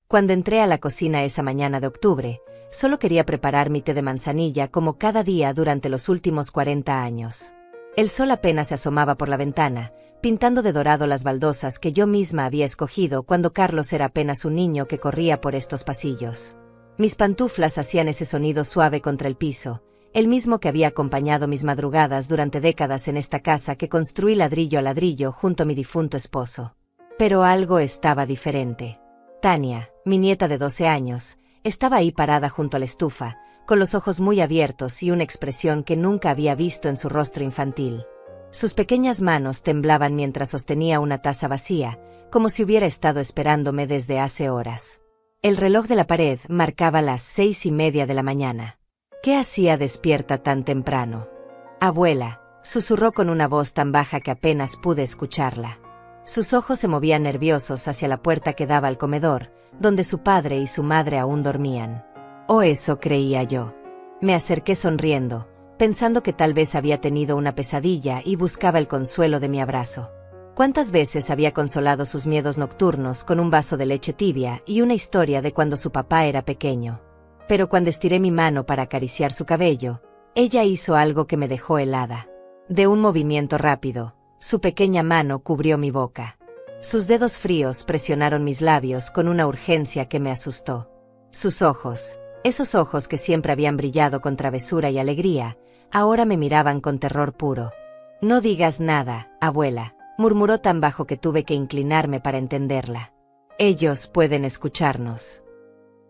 Cuando entré a la cocina esa mañana de octubre, solo quería preparar mi té de manzanilla como cada día durante los últimos 40 años. El sol apenas se asomaba por la ventana, pintando de dorado las baldosas que yo misma había escogido cuando Carlos era apenas un niño que corría por estos pasillos. Mis pantuflas hacían ese sonido suave contra el piso, el mismo que había acompañado mis madrugadas durante décadas en esta casa que construí ladrillo a ladrillo junto a mi difunto esposo. Pero algo estaba diferente. Tania, mi nieta de 12 años, estaba ahí parada junto a la estufa, con los ojos muy abiertos y una expresión que nunca había visto en su rostro infantil. Sus pequeñas manos temblaban mientras sostenía una taza vacía, como si hubiera estado esperándome desde hace horas. El reloj de la pared marcaba las 6:30 de la mañana. ¿Qué hacía despierta tan temprano? Abuela, susurró con una voz tan baja que apenas pude escucharla. Sus ojos se movían nerviosos hacia la puerta que daba al comedor, donde su padre y su madre aún dormían. O eso creía yo. Me acerqué sonriendo, pensando que tal vez había tenido una pesadilla y buscaba el consuelo de mi abrazo. ¿Cuántas veces había consolado sus miedos nocturnos con un vaso de leche tibia y una historia de cuando su papá era pequeño? Pero cuando estiré mi mano para acariciar su cabello, ella hizo algo que me dejó helada. De un movimiento rápido, su pequeña mano cubrió mi boca. Sus dedos fríos presionaron mis labios con una urgencia que me asustó. Sus ojos, esos ojos que siempre habían brillado con travesura y alegría, ahora me miraban con terror puro. No digas nada, abuela, murmuró tan bajo que tuve que inclinarme para entenderla. Ellos pueden escucharnos.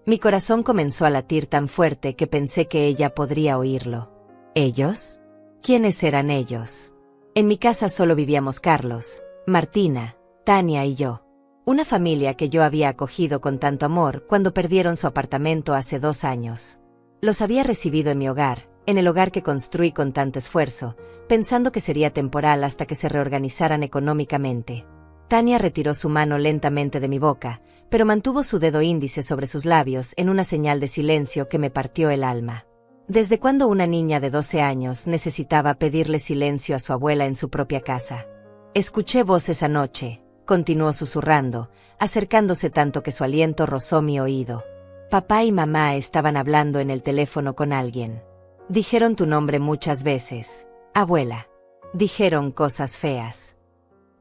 Mi corazón comenzó a latir tan fuerte que pensé que ella podría oírlo. ¿Ellos? ¿Quiénes eran ellos? En mi casa solo vivíamos Carlos, Martina, Tania y yo. Una familia que yo había acogido con tanto amor cuando perdieron su apartamento hace 2 años. Los había recibido en mi hogar, en el hogar que construí con tanto esfuerzo, pensando que sería temporal hasta que se reorganizaran económicamente. Tania retiró su mano lentamente de mi boca, pero mantuvo su dedo índice sobre sus labios en una señal de silencio que me partió el alma. ¿Desde cuándo una niña de 12 años necesitaba pedirle silencio a su abuela en su propia casa? Escuché voces anoche, continuó susurrando, acercándose tanto que su aliento rozó mi oído. Papá y mamá estaban hablando en el teléfono con alguien. Dijeron tu nombre muchas veces, abuela. Dijeron cosas feas.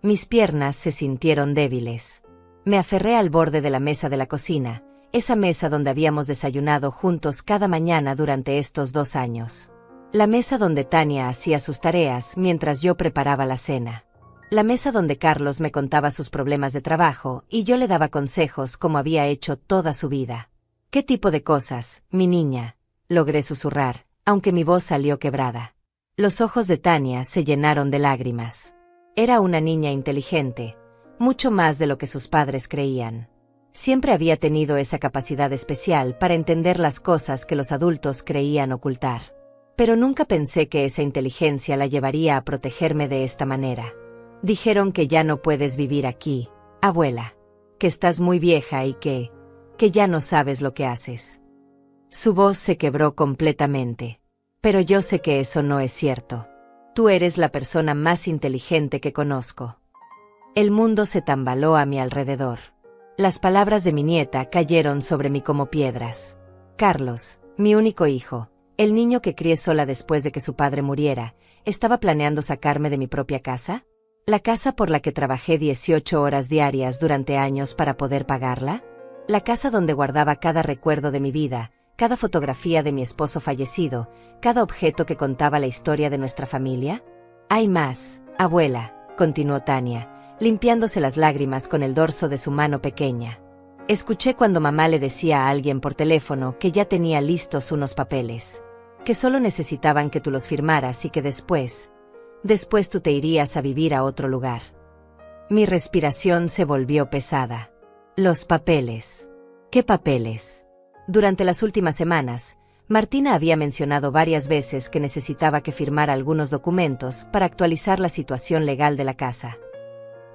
Mis piernas se sintieron débiles. Me aferré al borde de la mesa de la cocina, esa mesa donde habíamos desayunado juntos cada mañana durante estos 2 años. La mesa donde Tania hacía sus tareas mientras yo preparaba la cena. La mesa donde Carlos me contaba sus problemas de trabajo y yo le daba consejos como había hecho toda su vida. ¿Qué tipo de cosas, mi niña?, logré susurrar, aunque mi voz salió quebrada. Los ojos de Tania se llenaron de lágrimas. Era una niña inteligente, mucho más de lo que sus padres creían. Siempre había tenido esa capacidad especial para entender las cosas que los adultos creían ocultar. Pero nunca pensé que esa inteligencia la llevaría a protegerme de esta manera. Dijeron que ya no puedes vivir aquí, abuela. Que estás muy vieja y que ya no sabes lo que haces. Su voz se quebró completamente. Pero yo sé que eso no es cierto. Tú eres la persona más inteligente que conozco. El mundo se tambaló a mi alrededor. Las palabras de mi nieta cayeron sobre mí como piedras. Carlos, mi único hijo, el niño que crié sola después de que su padre muriera, ¿estaba planeando sacarme de mi propia casa? ¿La casa por la que trabajé 18 horas diarias durante años para poder pagarla? ¿La casa donde guardaba cada recuerdo de mi vida, cada fotografía de mi esposo fallecido, cada objeto que contaba la historia de nuestra familia? Hay más, abuela, continuó Tania, limpiándose las lágrimas con el dorso de su mano pequeña. Escuché cuando mamá le decía a alguien por teléfono que ya tenía listos unos papeles, que solo necesitaban que tú los firmaras y que después tú te irías a vivir a otro lugar. Mi respiración se volvió pesada. Los papeles. ¿Qué papeles? Durante las últimas semanas, Martina había mencionado varias veces que necesitaba que firmara algunos documentos para actualizar la situación legal de la casa.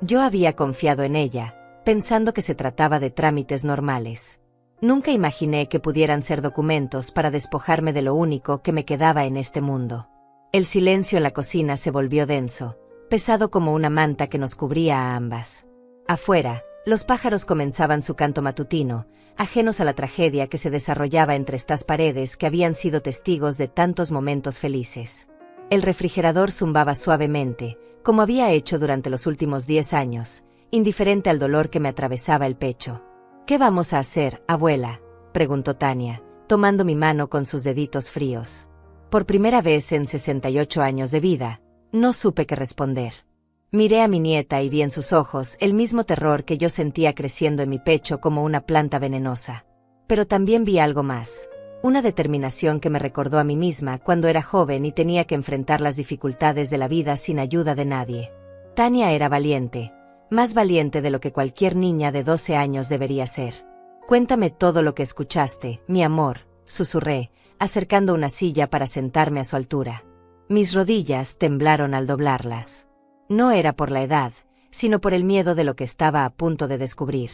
Yo había confiado en ella, pensando que se trataba de trámites normales. Nunca imaginé que pudieran ser documentos para despojarme de lo único que me quedaba en este mundo. El silencio en la cocina se volvió denso, pesado como una manta que nos cubría a ambas. Afuera, Los pájaros comenzaban su canto matutino, ajenos a la tragedia que se desarrollaba entre estas paredes que habían sido testigos de tantos momentos felices. El refrigerador zumbaba suavemente, como había hecho durante los últimos 10 años, indiferente al dolor que me atravesaba el pecho. «¿Qué vamos a hacer, abuela?», preguntó Tania, tomando mi mano con sus deditos fríos. Por primera vez en 68 años de vida, no supe qué responder. Miré a mi nieta y vi en sus ojos el mismo terror que yo sentía creciendo en mi pecho como una planta venenosa. Pero también vi algo más, una determinación que me recordó a mí misma cuando era joven y tenía que enfrentar las dificultades de la vida sin ayuda de nadie. Tania era valiente, más valiente de lo que cualquier niña de 12 años debería ser. «Cuéntame todo lo que escuchaste, mi amor», susurré, acercando una silla para sentarme a su altura. Mis rodillas temblaron al doblarlas. No era por la edad, sino por el miedo de lo que estaba a punto de descubrir.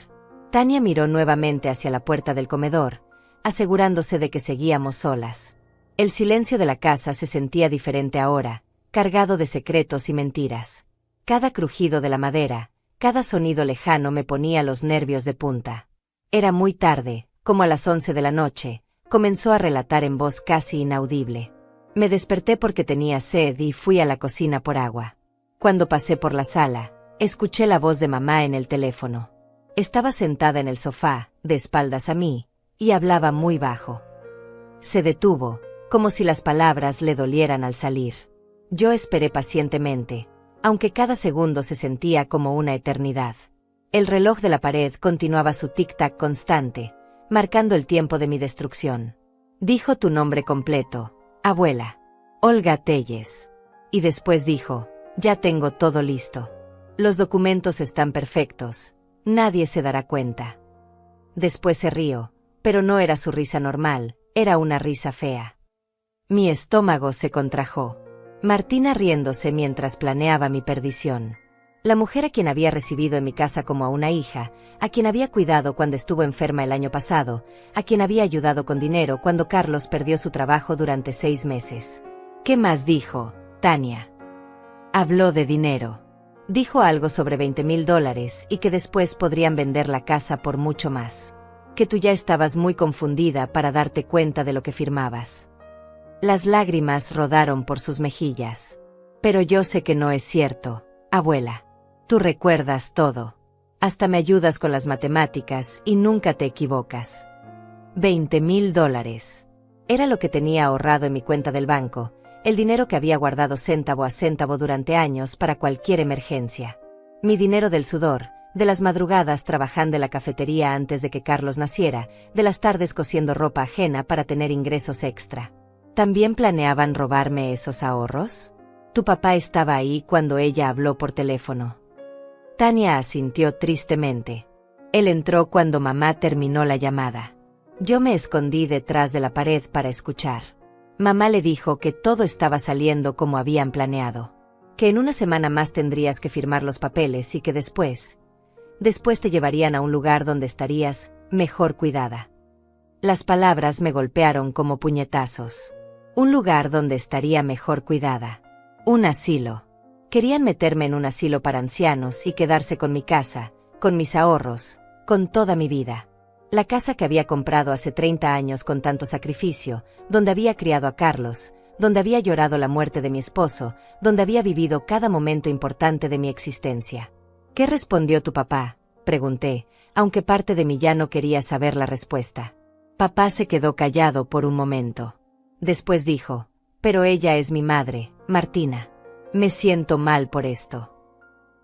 Tania miró nuevamente hacia la puerta del comedor, asegurándose de que seguíamos solas. El silencio de la casa se sentía diferente ahora, cargado de secretos y mentiras. Cada crujido de la madera, cada sonido lejano me ponía los nervios de punta. Era muy tarde, como a las 11 de la noche, comenzó a relatar en voz casi inaudible. Me desperté porque tenía sed y fui a la cocina por agua. Cuando pasé por la sala, escuché la voz de mamá en el teléfono. Estaba sentada en el sofá, de espaldas a mí, y hablaba muy bajo. Se detuvo, como si las palabras le dolieran al salir. Yo esperé pacientemente, aunque cada segundo se sentía como una eternidad. El reloj de la pared continuaba su tic-tac constante, marcando el tiempo de mi destrucción. Dijo tu nombre completo, abuela. Olga Telles. Y después dijo, ya tengo todo listo. Los documentos están perfectos. Nadie se dará cuenta. Después se rió, pero no era su risa normal, era una risa fea. Mi estómago se contrajo. Martina riéndose mientras planeaba mi perdición. La mujer a quien había recibido en mi casa como a una hija, a quien había cuidado cuando estuvo enferma el año pasado, a quien había ayudado con dinero cuando Carlos perdió su trabajo durante 6 meses. ¿Qué más dijo, Tania? Habló de dinero. Dijo algo sobre $20,000 y que después podrían vender la casa por mucho más. Que tú ya estabas muy confundida para darte cuenta de lo que firmabas. Las lágrimas rodaron por sus mejillas. Pero yo sé que no es cierto, abuela. Tú recuerdas todo. Hasta me ayudas con las matemáticas y nunca te equivocas. $20,000. Era lo que tenía ahorrado en mi cuenta del banco, el dinero que había guardado céntavo a céntavo durante años para cualquier emergencia. Mi dinero del sudor, de las madrugadas trabajando en la cafetería antes de que Carlos naciera, de las tardes cosiendo ropa ajena para tener ingresos extra. ¿También planeaban robarme esos ahorros? Tu papá estaba ahí cuando ella habló por teléfono. Tania asintió tristemente. Él entró cuando mamá terminó la llamada. Yo me escondí detrás de la pared para escuchar. Mamá le dijo que todo estaba saliendo como habían planeado. Que en una semana más tendrías que firmar los papeles y que después te llevarían a un lugar donde estarías mejor cuidada. Las palabras me golpearon como puñetazos. Un lugar donde estaría mejor cuidada. Un asilo. Querían meterme en un asilo para ancianos y quedarse con mi casa, con mis ahorros, con toda mi vida. La casa que había comprado hace 30 años con tanto sacrificio, donde había criado a Carlos, donde había llorado la muerte de mi esposo, donde había vivido cada momento importante de mi existencia. ¿Qué respondió tu papá?, pregunté, aunque parte de mí ya no quería saber la respuesta. Papá se quedó callado por un momento. Después dijo, pero ella es mi madre, Martina. Me siento mal por esto.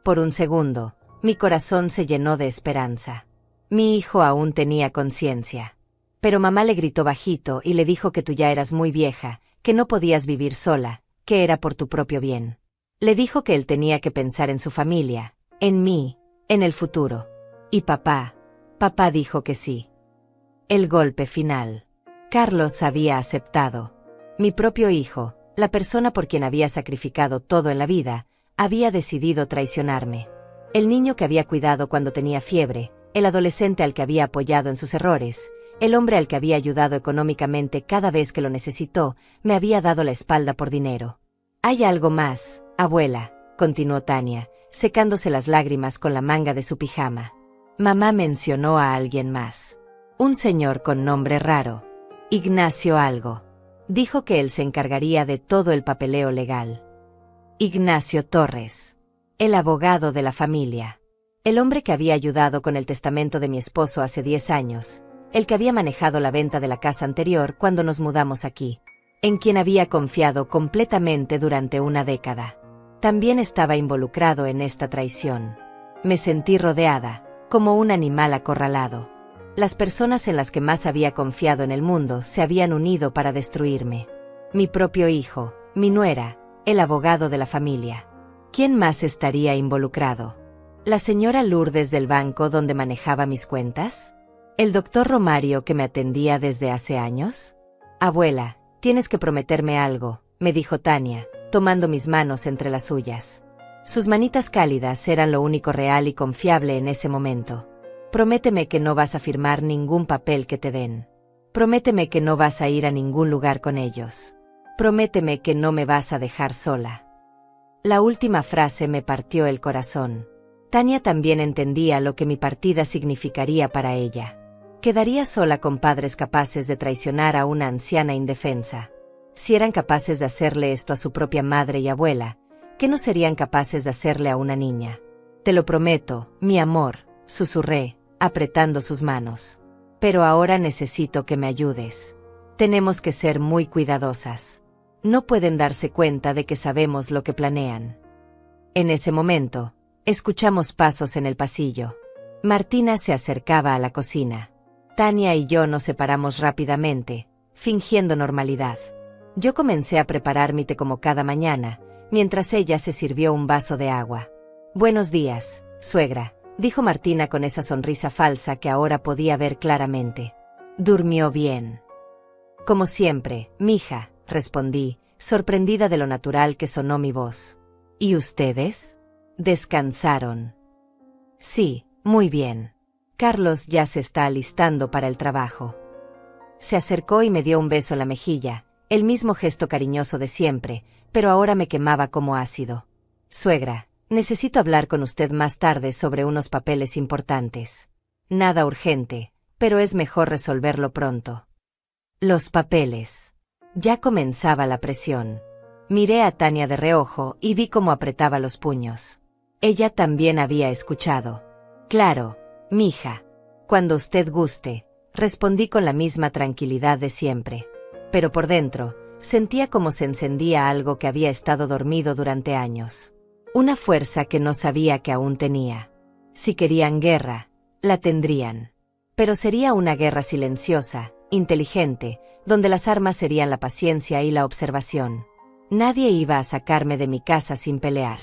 Por un segundo, mi corazón se llenó de esperanza. Mi hijo aún tenía conciencia. Pero mamá le gritó bajito y le dijo que tú ya eras muy vieja, que no podías vivir sola, que era por tu propio bien. Le dijo que él tenía que pensar en su familia, en mí, en el futuro. Y papá dijo que sí. El golpe final. Carlos había aceptado. Mi propio hijo, la persona por quien había sacrificado todo en la vida, había decidido traicionarme. El niño que había cuidado cuando tenía fiebre, el adolescente al que había apoyado en sus errores, el hombre al que había ayudado económicamente cada vez que lo necesitó, me había dado la espalda por dinero. Hay algo más, abuela, continuó Tania, secándose las lágrimas con la manga de su pijama. Mamá mencionó a alguien más. Un señor con nombre raro. Ignacio algo. Dijo que él se encargaría de todo el papeleo legal. Ignacio Torres. El abogado de la familia. El hombre que había ayudado con el testamento de mi esposo hace 10 años. El que había manejado la venta de la casa anterior cuando nos mudamos aquí. En quien había confiado completamente durante una década. También estaba involucrado en esta traición. Me sentí rodeada, como un animal acorralado. Las personas en las que más había confiado en el mundo se habían unido para destruirme. Mi propio hijo, mi nuera, el abogado de la familia. ¿Quién más estaría involucrado? ¿La señora Lourdes del banco donde manejaba mis cuentas? ¿El doctor Romario que me atendía desde hace años? Abuela, tienes que prometerme algo, me dijo Tania, tomando mis manos entre las suyas. Sus manitas cálidas eran lo único real y confiable en ese momento. Prométeme que no vas a firmar ningún papel que te den. Prométeme que no vas a ir a ningún lugar con ellos. Prométeme que no me vas a dejar sola. La última frase me partió el corazón. Tania también entendía lo que mi partida significaría para ella. Quedaría sola con padres capaces de traicionar a una anciana indefensa. Si eran capaces de hacerle esto a su propia madre y abuela, ¿qué no serían capaces de hacerle a una niña? Te lo prometo, mi amor, susurré, apretando sus manos. Pero ahora necesito que me ayudes. Tenemos que ser muy cuidadosas. No pueden darse cuenta de que sabemos lo que planean. En ese momento, escuchamos pasos en el pasillo. Martina se acercaba a la cocina. Tania y yo nos separamos rápidamente, fingiendo normalidad. Yo comencé a preparar mi té como cada mañana, mientras ella se sirvió un vaso de agua. Buenos días, suegra, dijo Martina con esa sonrisa falsa que ahora podía ver claramente. Durmió bien. Como siempre, mija, respondí, sorprendida de lo natural que sonó mi voz. ¿Y ustedes? ¿Descansaron? Sí, muy bien. Carlos ya se está alistando para el trabajo. Se acercó y me dio un beso en la mejilla, el mismo gesto cariñoso de siempre, pero ahora me quemaba como ácido. Suegra, necesito hablar con usted más tarde sobre unos papeles importantes. Nada urgente, pero es mejor resolverlo pronto. Los papeles. Ya comenzaba la presión. Miré a Tania de reojo y vi cómo apretaba los puños. Ella también había escuchado. Claro, mija. Cuando usted guste, respondí con la misma tranquilidad de siempre. Pero por dentro, sentía como se encendía algo que había estado dormido durante años. Una fuerza que no sabía que aún tenía. Si querían guerra, la tendrían. Pero sería una guerra silenciosa, inteligente, donde las armas serían la paciencia y la observación. Nadie iba a sacarme de mi casa sin pelear.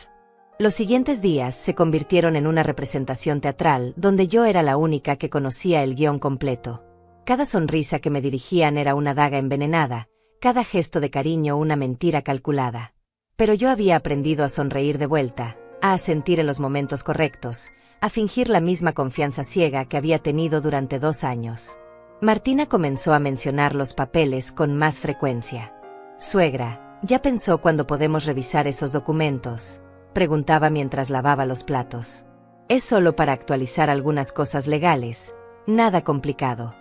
Los siguientes días se convirtieron en una representación teatral donde yo era la única que conocía el guión completo. Cada sonrisa que me dirigían era una daga envenenada, cada gesto de cariño una mentira calculada. Pero yo había aprendido a sonreír de vuelta, a asentir en los momentos correctos, a fingir la misma confianza ciega que había tenido durante 2 años. Martina comenzó a mencionar los papeles con más frecuencia. Suegra, ¿ya pensó cuándo podemos revisar esos documentos?, preguntaba mientras lavaba los platos. Es solo para actualizar algunas cosas legales, nada complicado.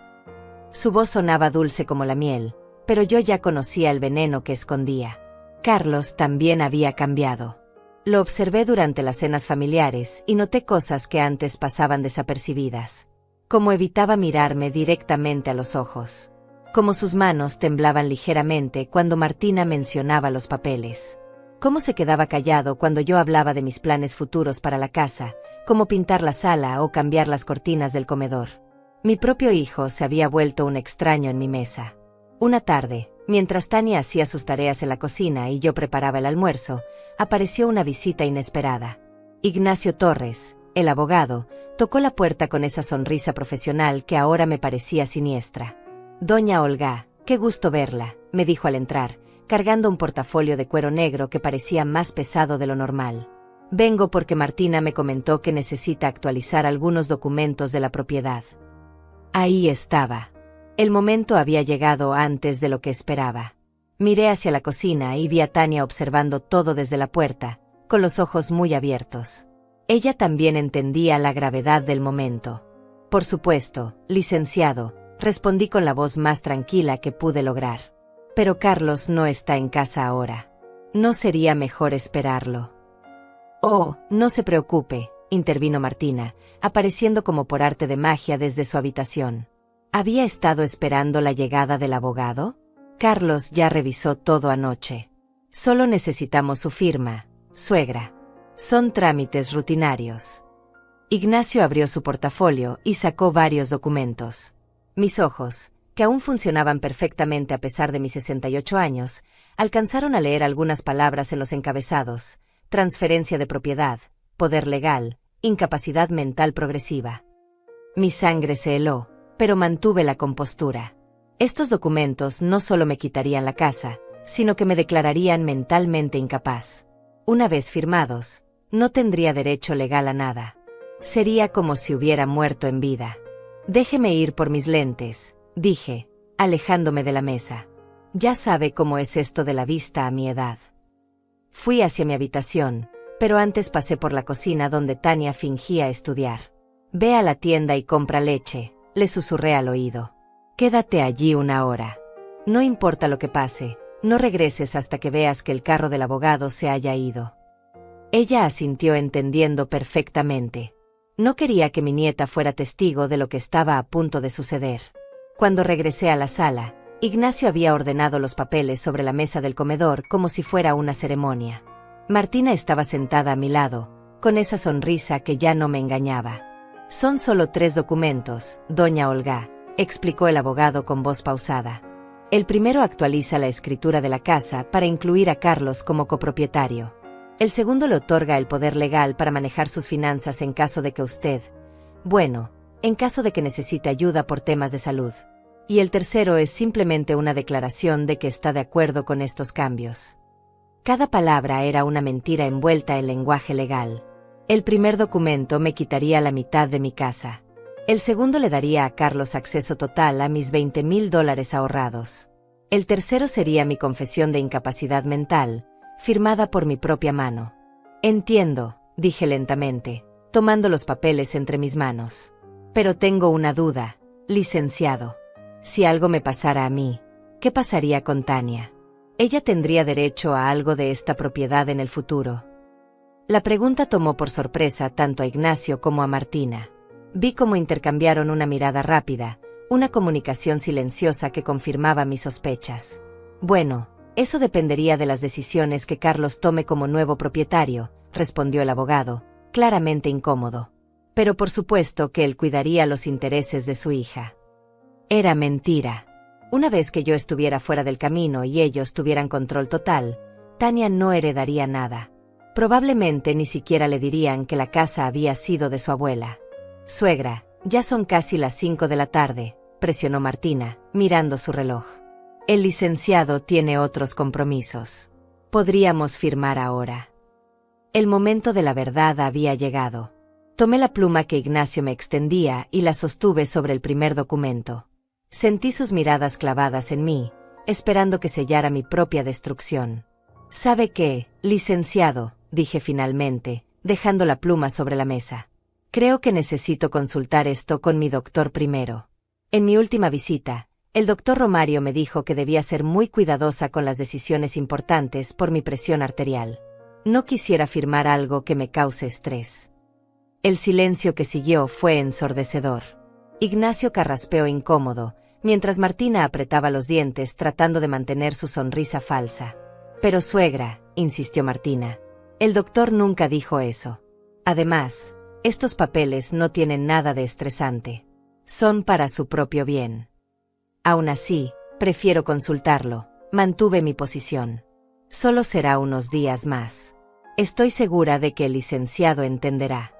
Su voz sonaba dulce como la miel, pero yo ya conocía el veneno que escondía. Carlos también había cambiado. Lo observé durante las cenas familiares y noté cosas que antes pasaban desapercibidas. Como evitaba mirarme directamente a los ojos. Como sus manos temblaban ligeramente cuando Martina mencionaba los papeles. Cómo se quedaba callado cuando yo hablaba de mis planes futuros para la casa, como pintar la sala o cambiar las cortinas del comedor. Mi propio hijo se había vuelto un extraño en mi mesa. Una tarde, mientras Tania hacía sus tareas en la cocina y yo preparaba el almuerzo, apareció una visita inesperada. Ignacio Torres, el abogado, tocó la puerta con esa sonrisa profesional que ahora me parecía siniestra. Doña Olga, qué gusto verla, me dijo al entrar, cargando un portafolio de cuero negro que parecía más pesado de lo normal. Vengo porque Martina me comentó que necesita actualizar algunos documentos de la propiedad. Ahí estaba. El momento había llegado antes de lo que esperaba. Miré hacia la cocina y vi a Tania observando todo desde la puerta, con los ojos muy abiertos. Ella también entendía la gravedad del momento. Por supuesto, licenciado, respondí con la voz más tranquila que pude lograr. Pero Carlos no está en casa ahora. ¿No sería mejor esperarlo? Oh, no se preocupe, intervino Martina, apareciendo como por arte de magia desde su habitación. ¿Había estado esperando la llegada del abogado? Carlos ya revisó todo anoche. Solo necesitamos su firma, suegra. Son trámites rutinarios. Ignacio abrió su portafolio y sacó varios documentos. Mis ojos, que aún funcionaban perfectamente a pesar de mis 68 años, alcanzaron a leer algunas palabras en los encabezados: transferencia de propiedad, poder legal, incapacidad mental progresiva. Mi sangre se heló, pero mantuve la compostura. Estos documentos no solo me quitarían la casa, sino que me declararían mentalmente incapaz. Una vez firmados, no tendría derecho legal a nada. Sería como si hubiera muerto en vida. Déjeme ir por mis lentes, dije, alejándome de la mesa. Ya sabe cómo es esto de la vista a mi edad. Fui hacia mi habitación, pero antes pasé por la cocina donde Tania fingía estudiar. Ve a la tienda y compra leche, le susurré al oído. Quédate allí una hora. No importa lo que pase, no regreses hasta que veas que el carro del abogado se haya ido. Ella asintió entendiendo perfectamente. No quería que mi nieta fuera testigo de lo que estaba a punto de suceder. Cuando regresé a la sala, Ignacio había ordenado los papeles sobre la mesa del comedor como si fuera una ceremonia. Martina estaba sentada a mi lado, con esa sonrisa que ya no me engañaba. Son solo 3 documentos, doña Olga, explicó el abogado con voz pausada. El primero actualiza la escritura de la casa para incluir a Carlos como copropietario. El segundo le otorga el poder legal para manejar sus finanzas en caso de que en caso de que necesite ayuda por temas de salud. Y el tercero es simplemente una declaración de que está de acuerdo con estos cambios. Cada palabra era una mentira envuelta en lenguaje legal. El primer documento me quitaría la mitad de mi casa. El segundo le daría a Carlos acceso total a mis $20,000 ahorrados. El tercero sería mi confesión de incapacidad mental, firmada por mi propia mano. Entiendo, dije lentamente, tomando los papeles entre mis manos. Pero tengo una duda, licenciado. Si algo me pasara a mí, ¿qué pasaría con Tania? ¿Ella tendría derecho a algo de esta propiedad en el futuro? La pregunta tomó por sorpresa tanto a Ignacio como a Martina. Vi cómo intercambiaron una mirada rápida, una comunicación silenciosa que confirmaba mis sospechas. Bueno, eso dependería de las decisiones que Carlos tome como nuevo propietario, respondió el abogado, claramente incómodo. Pero por supuesto que él cuidaría los intereses de su hija. Era mentira. Una vez que yo estuviera fuera del camino y ellos tuvieran control total, Tania no heredaría nada. Probablemente ni siquiera le dirían que la casa había sido de su abuela. Suegra, ya son casi las 5 de la tarde, presionó Martina, mirando su reloj. El licenciado tiene otros compromisos. Podríamos firmar ahora. El momento de la verdad había llegado. Tomé la pluma que Ignacio me extendía y la sostuve sobre el primer documento. Sentí sus miradas clavadas en mí, esperando que sellara mi propia destrucción. ¿Sabe qué, licenciado?, dije finalmente, dejando la pluma sobre la mesa. Creo que necesito consultar esto con mi doctor primero. En mi última visita, el doctor Romario me dijo que debía ser muy cuidadosa con las decisiones importantes por mi presión arterial. No quisiera firmar algo que me cause estrés. El silencio que siguió fue ensordecedor. Ignacio carraspeó incómodo, mientras Martina apretaba los dientes tratando de mantener su sonrisa falsa. Pero suegra, insistió Martina, el doctor nunca dijo eso. Además, estos papeles no tienen nada de estresante. Son para su propio bien. Aún así, prefiero consultarlo, mantuve mi posición. Solo será unos días más. Estoy segura de que el licenciado entenderá.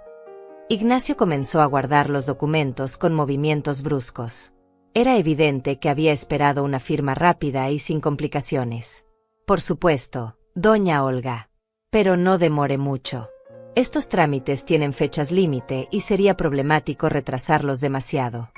Ignacio comenzó a guardar los documentos con movimientos bruscos. Era evidente que había esperado una firma rápida y sin complicaciones. Por supuesto, doña Olga. Pero no demore mucho. Estos trámites tienen fechas límite y sería problemático retrasarlos demasiado.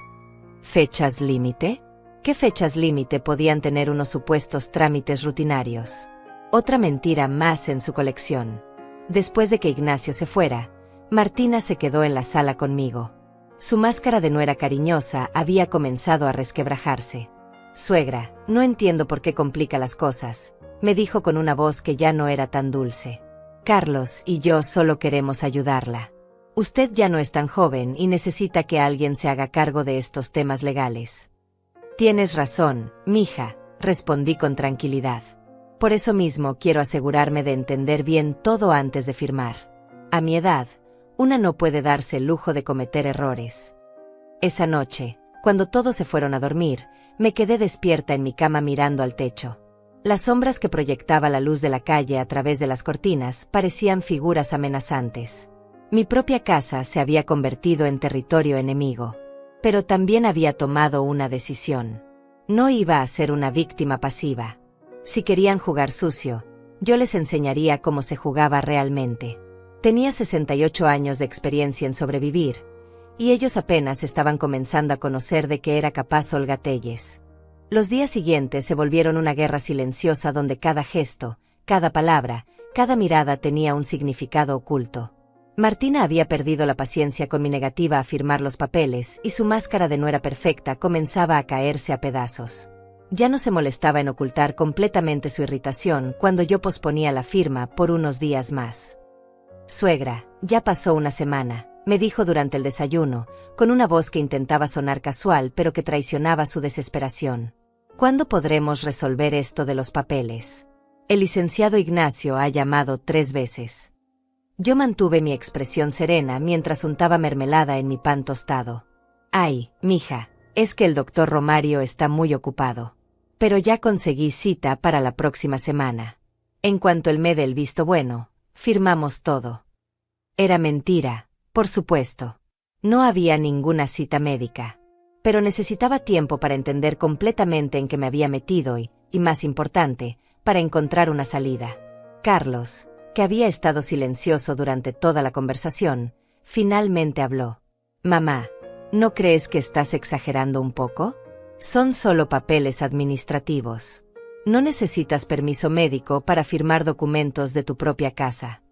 ¿Fechas límite? ¿Qué fechas límite podían tener unos supuestos trámites rutinarios? Otra mentira más en su colección. Después de que Ignacio se fuera, Martina se quedó en la sala conmigo. Su máscara de nuera cariñosa había comenzado a resquebrajarse. «Suegra, no entiendo por qué complica las cosas», me dijo con una voz que ya no era tan dulce. «Carlos y yo solo queremos ayudarla. Usted ya no es tan joven y necesita que alguien se haga cargo de estos temas legales». «Tienes razón, mija», respondí con tranquilidad. «Por eso mismo quiero asegurarme de entender bien todo antes de firmar. A mi edad, una no puede darse el lujo de cometer errores». Esa noche, cuando todos se fueron a dormir, me quedé despierta en mi cama mirando al techo. Las sombras que proyectaba la luz de la calle a través de las cortinas parecían figuras amenazantes. Mi propia casa se había convertido en territorio enemigo. Pero también había tomado una decisión. No iba a ser una víctima pasiva. Si querían jugar sucio, yo les enseñaría cómo se jugaba realmente. Tenía 68 años de experiencia en sobrevivir, y ellos apenas estaban comenzando a conocer de qué era capaz Olga Telles. Los días siguientes se volvieron una guerra silenciosa donde cada gesto, cada palabra, cada mirada tenía un significado oculto. Martina había perdido la paciencia con mi negativa a firmar los papeles y su máscara de nuera perfecta comenzaba a caerse a pedazos. Ya no se molestaba en ocultar completamente su irritación cuando yo posponía la firma por unos días más. «Suegra, ya pasó una semana», me dijo durante el desayuno, con una voz que intentaba sonar casual pero que traicionaba su desesperación. «¿Cuándo podremos resolver esto de los papeles? El licenciado Ignacio ha llamado 3 veces». Yo mantuve mi expresión serena mientras untaba mermelada en mi pan tostado. «Ay, mija, es que el doctor Romario está muy ocupado. Pero ya conseguí cita para la próxima semana. En cuanto él me dé el visto bueno, firmamos todo». Era mentira, por supuesto. No había ninguna cita médica. Pero necesitaba tiempo para entender completamente en qué me había metido y, más importante, para encontrar una salida. Carlos, que había estado silencioso durante toda la conversación, finalmente habló. «Mamá, ¿no crees que estás exagerando un poco? Son solo papeles administrativos. No necesitas permiso médico para firmar documentos de tu propia casa».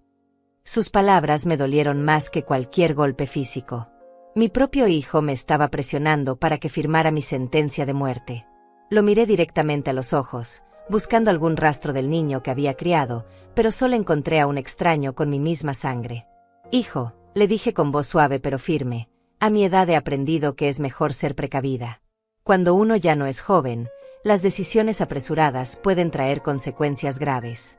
Sus palabras me dolieron más que cualquier golpe físico. Mi propio hijo me estaba presionando para que firmara mi sentencia de muerte. Lo miré directamente a los ojos, buscando algún rastro del niño que había criado, pero solo encontré a un extraño con mi misma sangre. «Hijo», le dije con voz suave pero firme, «a mi edad he aprendido que es mejor ser precavida. Cuando uno ya no es joven, las decisiones apresuradas pueden traer consecuencias graves».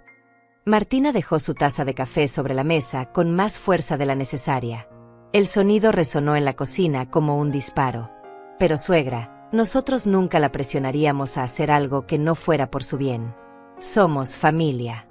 Martina dejó su taza de café sobre la mesa con más fuerza de la necesaria. El sonido resonó en la cocina como un disparo. «Pero suegra, nosotros nunca la presionaríamos a hacer algo que no fuera por su bien. Somos familia».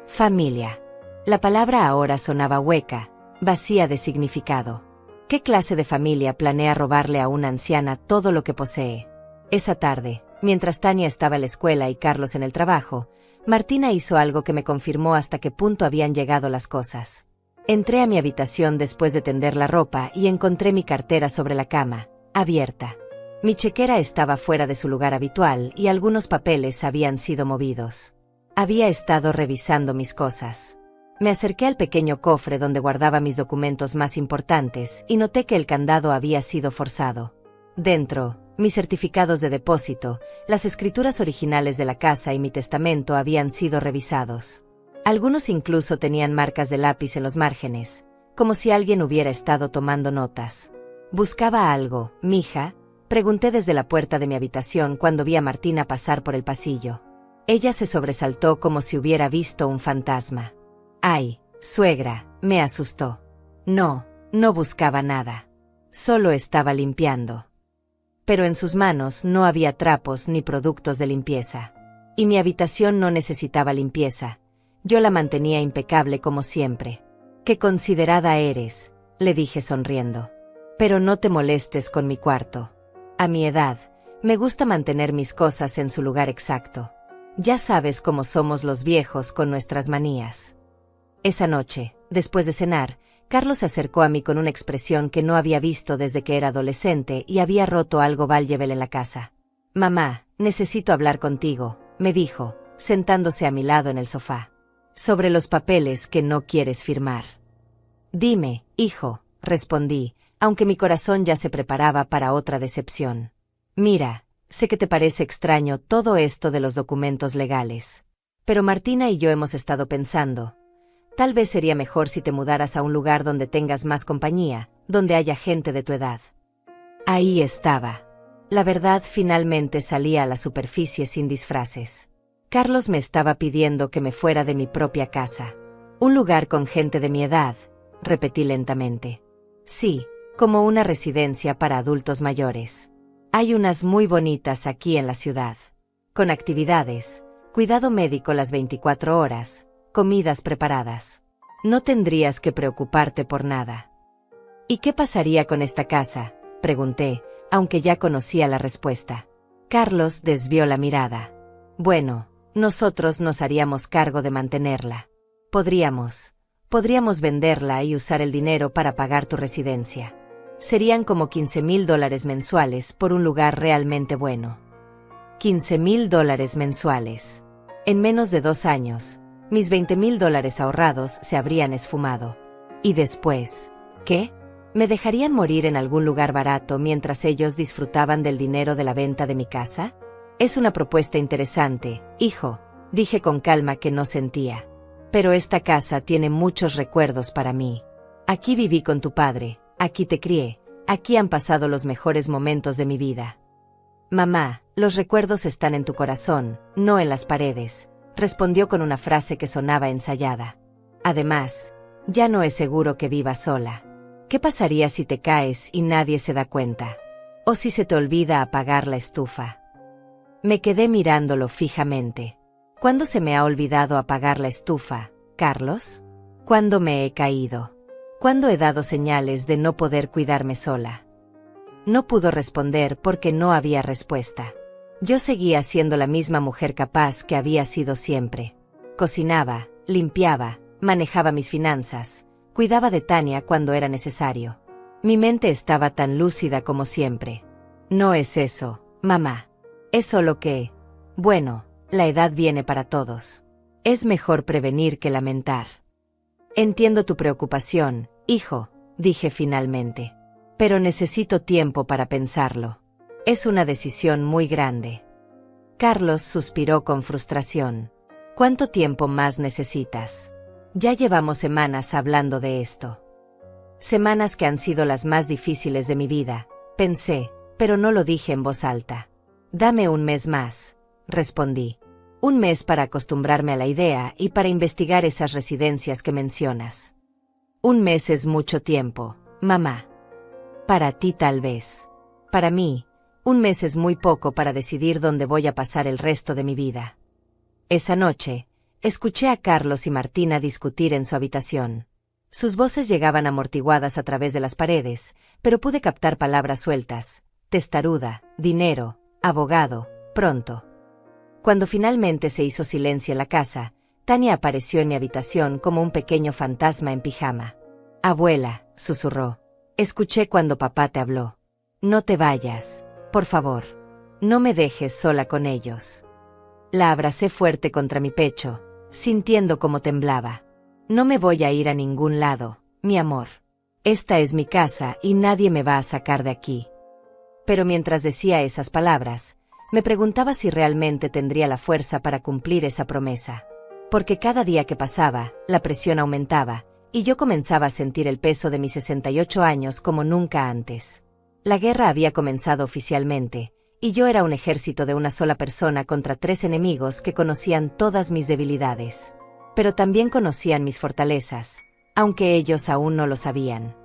Familia. La palabra ahora sonaba hueca, vacía de significado. ¿Qué clase de familia planea robarle a una anciana todo lo que posee? Esa tarde, mientras Tania estaba en la escuela y Carlos en el trabajo, Martina hizo algo que me confirmó hasta qué punto habían llegado las cosas. Entré a mi habitación después de tender la ropa y encontré mi cartera sobre la cama, abierta. Mi chequera estaba fuera de su lugar habitual y algunos papeles habían sido movidos. Había estado revisando mis cosas. Me acerqué al pequeño cofre donde guardaba mis documentos más importantes y noté que el candado había sido forzado. Dentro, mis certificados de depósito, las escrituras originales de la casa y mi testamento habían sido revisados. Algunos incluso tenían marcas de lápiz en los márgenes, como si alguien hubiera estado tomando notas. «¿Buscaba algo, mija?», pregunté desde la puerta de mi habitación cuando vi a Martina pasar por el pasillo. Ella se sobresaltó como si hubiera visto un fantasma. «Ay, suegra», me asustó. No buscaba nada. Solo estaba limpiando». Pero en sus manos no había trapos ni productos de limpieza. Y mi habitación no necesitaba limpieza. Yo la mantenía impecable como siempre. «Qué considerada eres», le dije sonriendo. «Pero no te molestes con mi cuarto. A mi edad, me gusta mantener mis cosas en su lugar exacto. Ya sabes cómo somos los viejos con nuestras manías». Esa noche, después de cenar, Carlos se acercó a mí con una expresión que no había visto desde que era adolescente y había roto algo valuable en la casa. «Mamá, necesito hablar contigo», me dijo, sentándose a mi lado en el sofá. «Sobre los papeles que no quieres firmar». «Dime», hijo, respondí, aunque mi corazón ya se preparaba para otra decepción. Mira, sé que te parece extraño todo esto de los documentos legales. Pero Martina y yo hemos estado pensando. Tal vez sería mejor si te mudaras a un lugar donde tengas más compañía, donde haya gente de tu edad. Ahí estaba. La verdad finalmente salía a la superficie sin disfraces. Carlos me estaba pidiendo que me fuera de mi propia casa. Un lugar con gente de mi edad, repetí lentamente. Sí, como una residencia para adultos mayores. Hay unas muy bonitas aquí en la ciudad. Con actividades, cuidado médico las 24 horas, comidas preparadas. No tendrías que preocuparte por nada. ¿Y qué pasaría con esta casa?, pregunté, aunque ya conocía la respuesta. Carlos desvió la mirada. Bueno, nosotros nos haríamos cargo de mantenerla. Podríamos venderla y usar el dinero para pagar tu residencia. Serían como $15,000 mensuales por un lugar realmente bueno. $15,000 mensuales. En menos de 2 años, mis $20,000 ahorrados se habrían esfumado. ¿Y después? ¿Qué? ¿Me dejarían morir en algún lugar barato mientras ellos disfrutaban del dinero de la venta de mi casa? Es una propuesta interesante, hijo, dije con calma que no sentía. Pero esta casa tiene muchos recuerdos para mí. Aquí viví con tu padre, aquí te crié, aquí han pasado los mejores momentos de mi vida. Mamá, los recuerdos están en tu corazón, no en las paredes, respondió con una frase que sonaba ensayada. Además, ya no es seguro que vivas sola. ¿Qué pasaría si te caes y nadie se da cuenta? ¿O si se te olvida apagar la estufa? Me quedé mirándolo fijamente. ¿Cuándo se me ha olvidado apagar la estufa, Carlos? ¿Cuándo me he caído? ¿Cuándo he dado señales de no poder cuidarme sola? No pudo responder porque no había respuesta. Yo seguía siendo la misma mujer capaz que había sido siempre. Cocinaba, limpiaba, manejaba mis finanzas, cuidaba de Tania cuando era necesario. Mi mente estaba tan lúcida como siempre. No es eso, mamá. Es solo que, bueno, la edad viene para todos. Es mejor prevenir que lamentar. Entiendo tu preocupación, hijo, dije finalmente. Pero necesito tiempo para pensarlo. Es una decisión muy grande. Carlos suspiró con frustración. ¿Cuánto tiempo más necesitas? Ya llevamos semanas hablando de esto. Semanas que han sido las más difíciles de mi vida, pensé, pero no lo dije en voz alta. Dame un mes más, respondí. Un mes para acostumbrarme a la idea y para investigar esas residencias que mencionas. Un mes es mucho tiempo, mamá. Para ti tal vez. Para mí, un mes es muy poco para decidir dónde voy a pasar el resto de mi vida. Esa noche, escuché a Carlos y Martina discutir en su habitación. Sus voces llegaban amortiguadas a través de las paredes, pero pude captar palabras sueltas. Testaruda, dinero, abogado, pronto. Cuando finalmente se hizo silencio en la casa, Tania apareció en mi habitación como un pequeño fantasma en pijama. Abuela, susurró. Escuché cuando papá te habló. No te vayas, por favor. No me dejes sola con ellos. La abracé fuerte contra mi pecho, sintiendo cómo temblaba. No me voy a ir a ningún lado, mi amor. Esta es mi casa y nadie me va a sacar de aquí. Pero mientras decía esas palabras, me preguntaba si realmente tendría la fuerza para cumplir esa promesa. Porque cada día que pasaba, la presión aumentaba, y yo comenzaba a sentir el peso de mis 68 años como nunca antes. La guerra había comenzado oficialmente, y yo era un ejército de una sola persona contra 3 enemigos que conocían todas mis debilidades. Pero también conocían mis fortalezas, aunque ellos aún no lo sabían.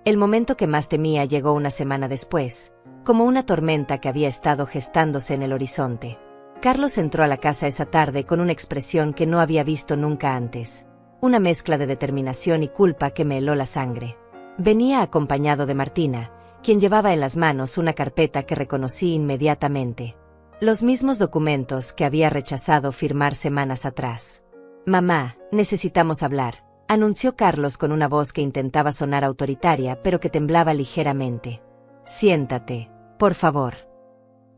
El momento que más temía llegó una semana después, como una tormenta que había estado gestándose en el horizonte. Carlos entró a la casa esa tarde con una expresión que no había visto nunca antes. Una mezcla de determinación y culpa que me heló la sangre. Venía acompañado de Martina, quien llevaba en las manos una carpeta que reconocí inmediatamente. Los mismos documentos que había rechazado firmar semanas atrás. Mamá, necesitamos hablar, anunció Carlos con una voz que intentaba sonar autoritaria pero que temblaba ligeramente. Siéntate, por favor.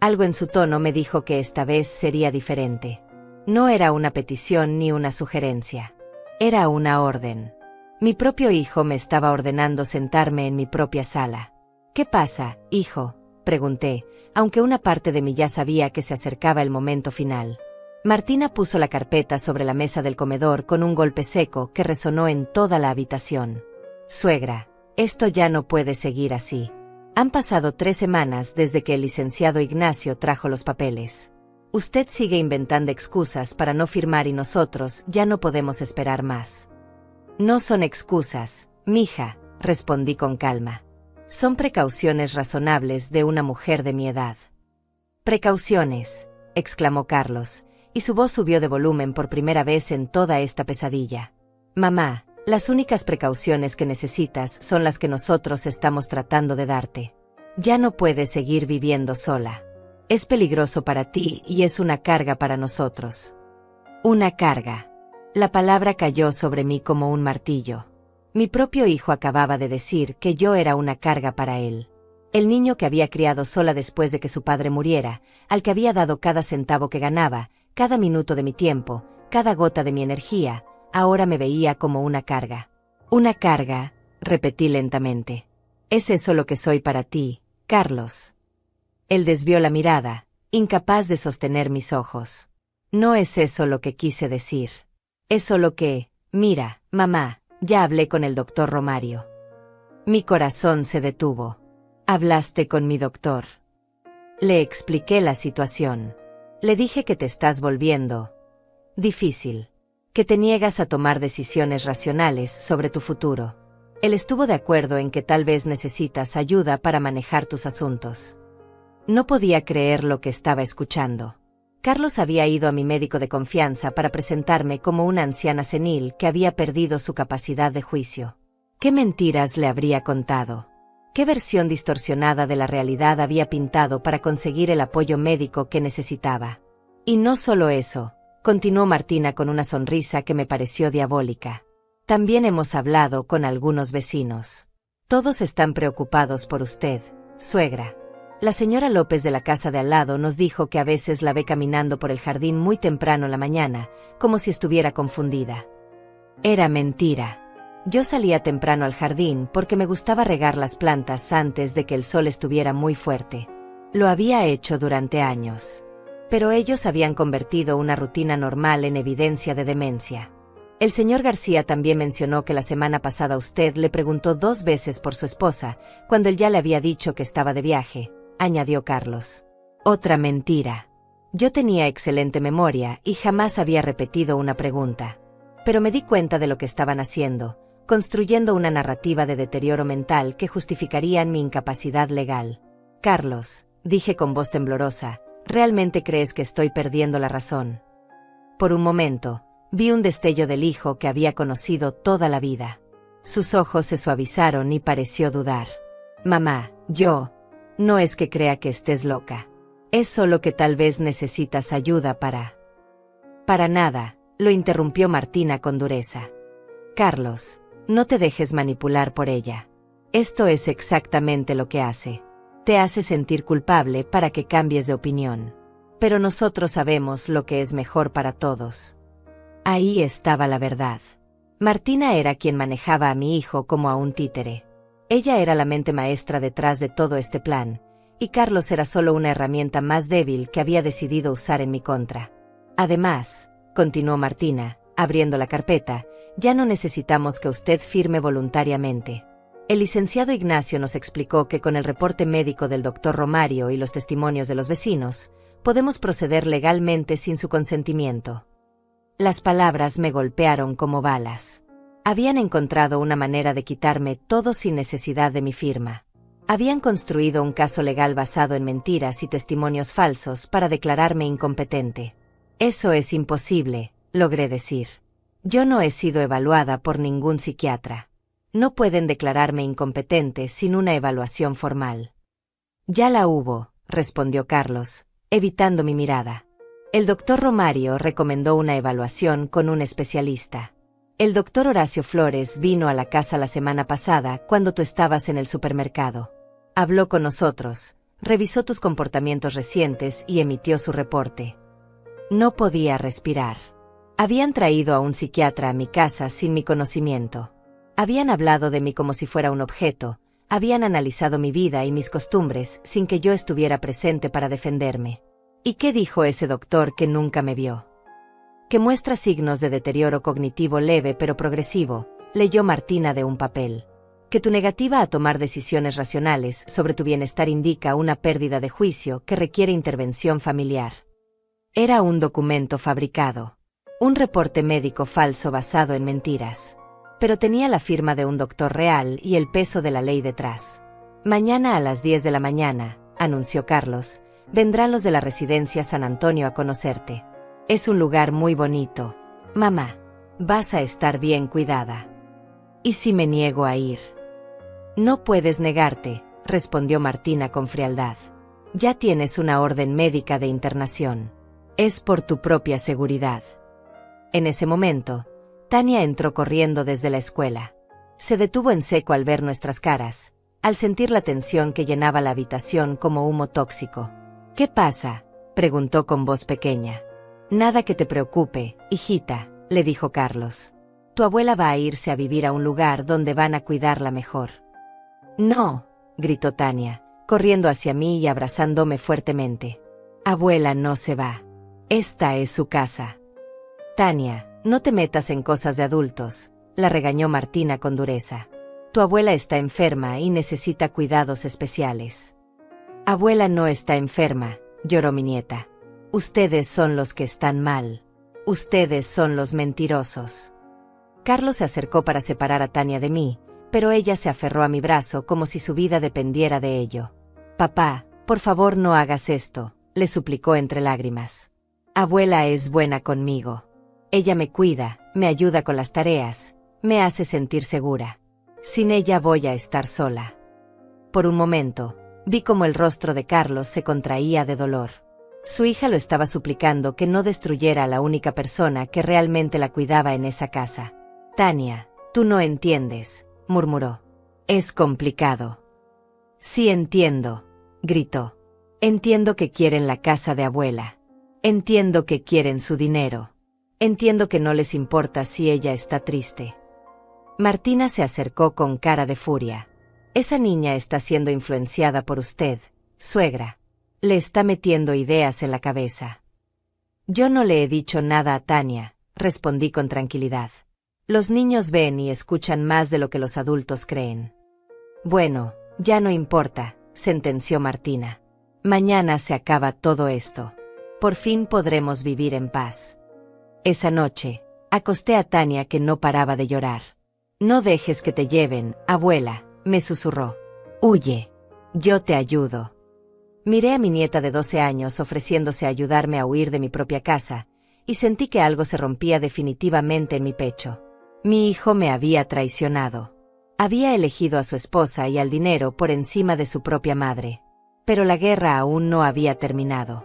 Algo en su tono me dijo que esta vez sería diferente. No era una petición ni una sugerencia. Era una orden. Mi propio hijo me estaba ordenando sentarme en mi propia sala. ¿Qué pasa, hijo?, pregunté, aunque una parte de mí ya sabía que se acercaba el momento final. Martina puso la carpeta sobre la mesa del comedor con un golpe seco que resonó en toda la habitación. Suegra, esto ya no puede seguir así. Han pasado 3 semanas desde que el licenciado Ignacio trajo los papeles. Usted sigue inventando excusas para no firmar y nosotros ya no podemos esperar más. No son excusas, mija, respondí con calma. Son precauciones razonables de una mujer de mi edad. Precauciones, exclamó Carlos, y su voz subió de volumen por primera vez en toda esta pesadilla. Mamá, las únicas precauciones que necesitas son las que nosotros estamos tratando de darte. Ya no puedes seguir viviendo sola. Es peligroso para ti y es una carga para nosotros. Una carga. La palabra cayó sobre mí como un martillo. Mi propio hijo acababa de decir que yo era una carga para él. El niño que había criado sola después de que su padre muriera, al que había dado cada centavo que ganaba, cada minuto de mi tiempo, cada gota de mi energía, ahora me veía como una carga. Una carga, repetí lentamente. ¿Es eso lo que soy para ti, Carlos? Él desvió la mirada, incapaz de sostener mis ojos. No es eso lo que quise decir. Es solo que, mira, mamá, ya hablé con el doctor Romario. Mi corazón se detuvo. ¿Hablaste con mi doctor? Le expliqué la situación. Le dije que te estás volviendo difícil, que te niegas a tomar decisiones racionales sobre tu futuro. Él estuvo de acuerdo en que tal vez necesitas ayuda para manejar tus asuntos. No podía creer lo que estaba escuchando. Carlos había ido a mi médico de confianza para presentarme como una anciana senil que había perdido su capacidad de juicio. ¿Qué mentiras le habría contado? ¿Qué versión distorsionada de la realidad había pintado para conseguir el apoyo médico que necesitaba? Y no solo eso, continuó Martina con una sonrisa que me pareció diabólica. También hemos hablado con algunos vecinos. Todos están preocupados por usted, suegra. La señora López de la casa de al lado nos dijo que a veces la ve caminando por el jardín muy temprano en la mañana, como si estuviera confundida. Era mentira. Yo salía temprano al jardín porque me gustaba regar las plantas antes de que el sol estuviera muy fuerte. Lo había hecho durante años. Pero ellos habían convertido una rutina normal en evidencia de demencia. El señor García también mencionó que la semana pasada usted le preguntó 2 veces por su esposa, cuando él ya le había dicho que estaba de viaje, añadió Carlos. Otra mentira. Yo tenía excelente memoria y jamás había repetido una pregunta. Pero me di cuenta de lo que estaban haciendo, construyendo una narrativa de deterioro mental que justificarían mi incapacidad legal. Carlos, dije con voz temblorosa, ¿realmente crees que estoy perdiendo la razón? Por un momento, vi un destello del hijo que había conocido toda la vida. Sus ojos se suavizaron y pareció dudar. Mamá, no es que crea que estés loca. Es solo que tal vez necesitas ayuda para... Para nada, lo interrumpió Martina con dureza. Carlos, no te dejes manipular por ella. Esto es exactamente lo que hace. Te hace sentir culpable para que cambies de opinión. Pero nosotros sabemos lo que es mejor para todos. Ahí estaba la verdad. Martina era quien manejaba a mi hijo como a un títere. Ella era la mente maestra detrás de todo este plan, y Carlos era solo una herramienta más débil que había decidido usar en mi contra. Además, continuó Martina, abriendo la carpeta, ya no necesitamos que usted firme voluntariamente. El licenciado Ignacio nos explicó que con el reporte médico del doctor Romario y los testimonios de los vecinos, podemos proceder legalmente sin su consentimiento. Las palabras me golpearon como balas. Habían encontrado una manera de quitarme todo sin necesidad de mi firma. Habían construido un caso legal basado en mentiras y testimonios falsos para declararme incompetente. Eso es imposible, logré decir. Yo no he sido evaluada por ningún psiquiatra. No pueden declararme incompetente sin una evaluación formal. Ya la hubo, respondió Carlos, evitando mi mirada. El doctor Romario recomendó una evaluación con un especialista. El doctor Horacio Flores vino a la casa la semana pasada cuando tú estabas en el supermercado. Habló con nosotros, revisó tus comportamientos recientes y emitió su reporte. No podía respirar. Habían traído a un psiquiatra a mi casa sin mi conocimiento. Habían hablado de mí como si fuera un objeto, habían analizado mi vida y mis costumbres sin que yo estuviera presente para defenderme. ¿Y qué dijo ese doctor que nunca me vio? Que muestra signos de deterioro cognitivo leve pero progresivo, leyó Martina de un papel. Que tu negativa a tomar decisiones racionales sobre tu bienestar indica una pérdida de juicio que requiere intervención familiar. Era un documento fabricado. Un reporte médico falso basado en mentiras. Pero tenía la firma de un doctor real y el peso de la ley detrás. Mañana a las 10 de la mañana, anunció Carlos, vendrán los de la residencia San Antonio a conocerte. Es un lugar muy bonito. Mamá, vas a estar bien cuidada. ¿Y si me niego a ir? No puedes negarte, respondió Martina con frialdad. Ya tienes una orden médica de internación. Es por tu propia seguridad. En ese momento, Tania entró corriendo desde la escuela. Se detuvo en seco al ver nuestras caras, al sentir la tensión que llenaba la habitación como humo tóxico. ¿Qué pasa?, preguntó con voz pequeña. Nada que te preocupe, hijita, le dijo Carlos. Tu abuela va a irse a vivir a un lugar donde van a cuidarla mejor. No, gritó Tania, corriendo hacia mí y abrazándome fuertemente. Abuela no se va. Esta es su casa. Tania, no te metas en cosas de adultos, la regañó Martina con dureza. Tu abuela está enferma y necesita cuidados especiales. Abuela no está enferma, lloró mi nieta. Ustedes son los que están mal. Ustedes son los mentirosos. Carlos se acercó para separar a Tania de mí, pero ella se aferró a mi brazo como si su vida dependiera de ello. Papá, por favor no hagas esto, le suplicó entre lágrimas. Abuela es buena conmigo. Ella me cuida, me ayuda con las tareas, me hace sentir segura. Sin ella voy a estar sola. Por un momento, vi como el rostro de Carlos se contraía de dolor. Su hija lo estaba suplicando que no destruyera a la única persona que realmente la cuidaba en esa casa. Tania, tú no entiendes, murmuró. Es complicado. Sí entiendo, gritó. Entiendo que quieren la casa de abuela. Entiendo que quieren su dinero. Entiendo que no les importa si ella está triste. Martina se acercó con cara de furia. Esa niña está siendo influenciada por usted, suegra. Le está metiendo ideas en la cabeza. Yo no le he dicho nada a Tania, respondí con tranquilidad. Los niños ven y escuchan más de lo que los adultos creen. Bueno, ya no importa, sentenció Martina. Mañana se acaba todo esto. Por fin podremos vivir en paz. Esa noche, acosté a Tania que no paraba de llorar. No dejes que te lleven, abuela, me susurró. Huye. Yo te ayudo. Miré a mi nieta de 12 años ofreciéndose a ayudarme a huir de mi propia casa, y sentí que algo se rompía definitivamente en mi pecho. Mi hijo me había traicionado. Había elegido a su esposa y al dinero por encima de su propia madre. Pero la guerra aún no había terminado.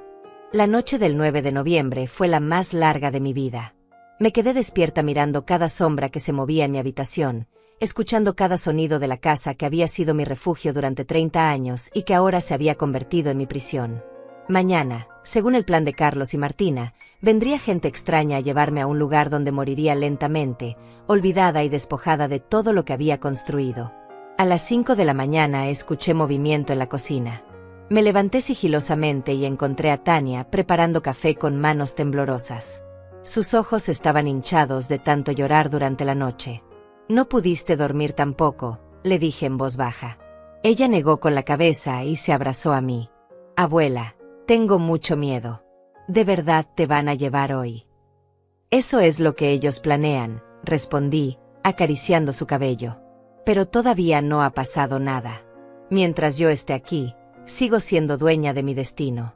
La noche del 9 de noviembre fue la más larga de mi vida. Me quedé despierta mirando cada sombra que se movía en mi habitación, escuchando cada sonido de la casa que había sido mi refugio durante 30 años y que ahora se había convertido en mi prisión. Mañana, según el plan de Carlos y Martina, vendría gente extraña a llevarme a un lugar donde moriría lentamente, olvidada y despojada de todo lo que había construido. A las 5 de la mañana escuché movimiento en la cocina. Me levanté sigilosamente y encontré a Tania preparando café con manos temblorosas. Sus ojos estaban hinchados de tanto llorar durante la noche. No pudiste dormir tampoco, le dije en voz baja. Ella negó con la cabeza y se abrazó a mí. Abuela, tengo mucho miedo. ¿De verdad te van a llevar hoy? Eso es lo que ellos planean, respondí, acariciando su cabello. Pero todavía no ha pasado nada. Mientras yo esté aquí, sigo siendo dueña de mi destino.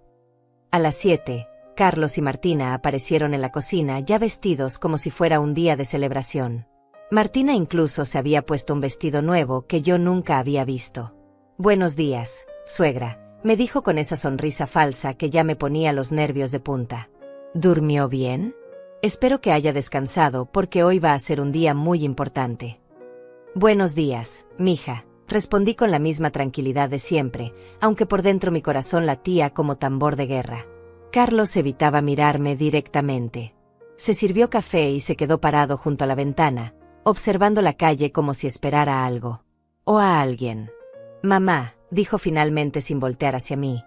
A las 7, Carlos y Martina aparecieron en la cocina ya vestidos como si fuera un día de celebración. Martina incluso se había puesto un vestido nuevo que yo nunca había visto. Buenos días, suegra, me dijo con esa sonrisa falsa que ya me ponía los nervios de punta. ¿Durmió bien? Espero que haya descansado porque hoy va a ser un día muy importante. Buenos días, mija. Respondí con la misma tranquilidad de siempre, aunque por dentro mi corazón latía como tambor de guerra. Carlos evitaba mirarme directamente. Se sirvió café y se quedó parado junto a la ventana, observando la calle como si esperara algo. O a alguien. Mamá, dijo finalmente sin voltear hacia mí.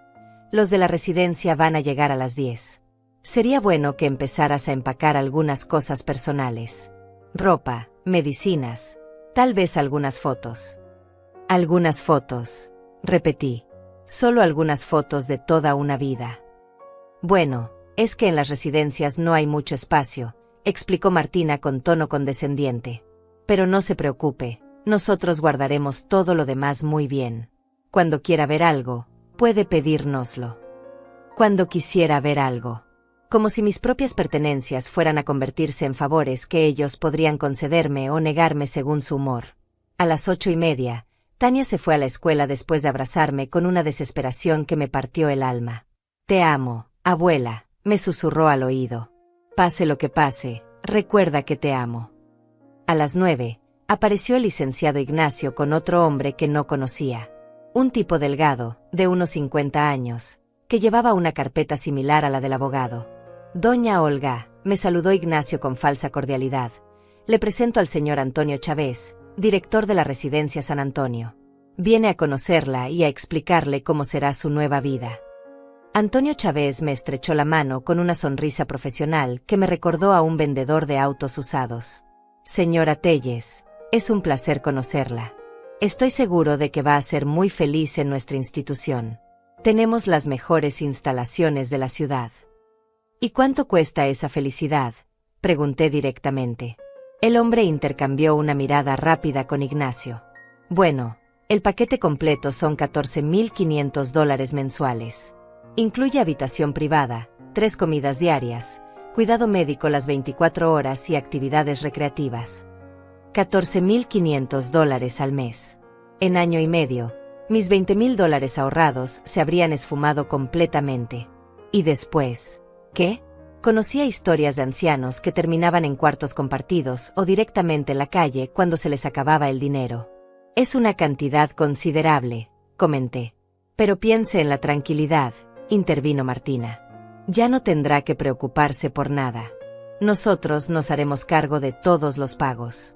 Los de la residencia van a llegar a las 10. Sería bueno que empezaras a empacar algunas cosas personales. Ropa, medicinas, tal vez algunas fotos. Algunas fotos, repetí. Solo algunas fotos de toda una vida. Bueno, es que en las residencias no hay mucho espacio, explicó Martina con tono condescendiente. Pero no se preocupe, nosotros guardaremos todo lo demás muy bien. Cuando quiera ver algo, puede pedírnoslo. Cuando quisiera ver algo. Como si mis propias pertenencias fueran a convertirse en favores que ellos podrían concederme o negarme según su humor. A las 8:30, Tania se fue a la escuela después de abrazarme con una desesperación que me partió el alma. Te amo, abuela, me susurró al oído. Pase lo que pase, recuerda que te amo. A las 9, apareció el licenciado Ignacio con otro hombre que no conocía. Un tipo delgado, de unos 50 años, que llevaba una carpeta similar a la del abogado. Doña Olga, me saludó Ignacio con falsa cordialidad. Le presento al señor Antonio Chávez, director de la residencia San Antonio. Viene a conocerla y a explicarle cómo será su nueva vida. Antonio Chávez me estrechó la mano con una sonrisa profesional que me recordó a un vendedor de autos usados. Señora Telles, es un placer conocerla. Estoy seguro de que va a ser muy feliz en nuestra institución. Tenemos las mejores instalaciones de la ciudad. ¿Y cuánto cuesta esa felicidad?, pregunté directamente. El hombre intercambió una mirada rápida con Ignacio. Bueno, el paquete completo son $14,500 mensuales. Incluye habitación privada, 3 comidas diarias, cuidado médico las 24 horas y actividades recreativas. $14,500 al mes. En año y medio, mis $20,000 ahorrados se habrían esfumado completamente. Y después, ¿qué? Conocía historias de ancianos que terminaban en cuartos compartidos o directamente en la calle cuando se les acababa el dinero. Es una cantidad considerable, comenté. Pero piense en la tranquilidad, intervino Martina. Ya no tendrá que preocuparse por nada. Nosotros nos haremos cargo de todos los pagos.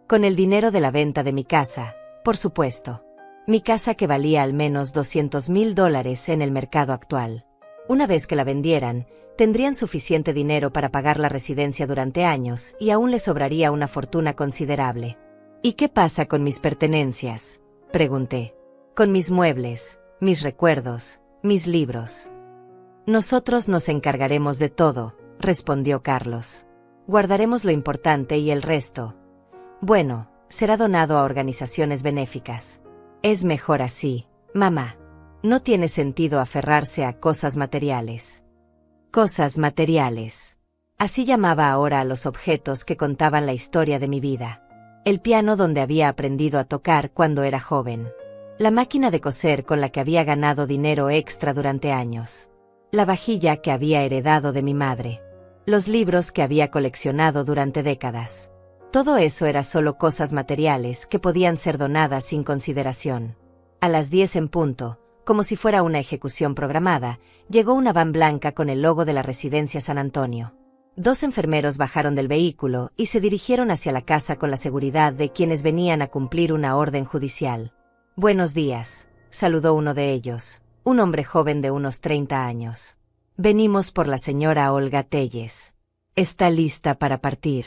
Con el dinero de la venta de mi casa, por supuesto. Mi casa que valía al menos $200,000 en el mercado actual. Una vez que la vendieran, tendrían suficiente dinero para pagar la residencia durante años y aún les sobraría una fortuna considerable. ¿Y qué pasa con mis pertenencias?, pregunté. Con mis muebles, mis recuerdos, mis libros. Nosotros nos encargaremos de todo, respondió Carlos. Guardaremos lo importante y el resto, bueno, será donado a organizaciones benéficas. Es mejor así, mamá. No tiene sentido aferrarse a cosas materiales. Cosas materiales. Así llamaba ahora a los objetos que contaban la historia de mi vida. El piano donde había aprendido a tocar cuando era joven. La máquina de coser con la que había ganado dinero extra durante años. La vajilla que había heredado de mi madre. Los libros que había coleccionado durante décadas. Todo eso era solo cosas materiales que podían ser donadas sin consideración. A las 10 en punto, como si fuera una ejecución programada, llegó una van blanca con el logo de la residencia San Antonio. 2 enfermeros bajaron del vehículo y se dirigieron hacia la casa con la seguridad de quienes venían a cumplir una orden judicial. Buenos días, saludó uno de ellos, un hombre joven de unos 30 años. Venimos por la señora Olga Telles. ¿Está lista para partir?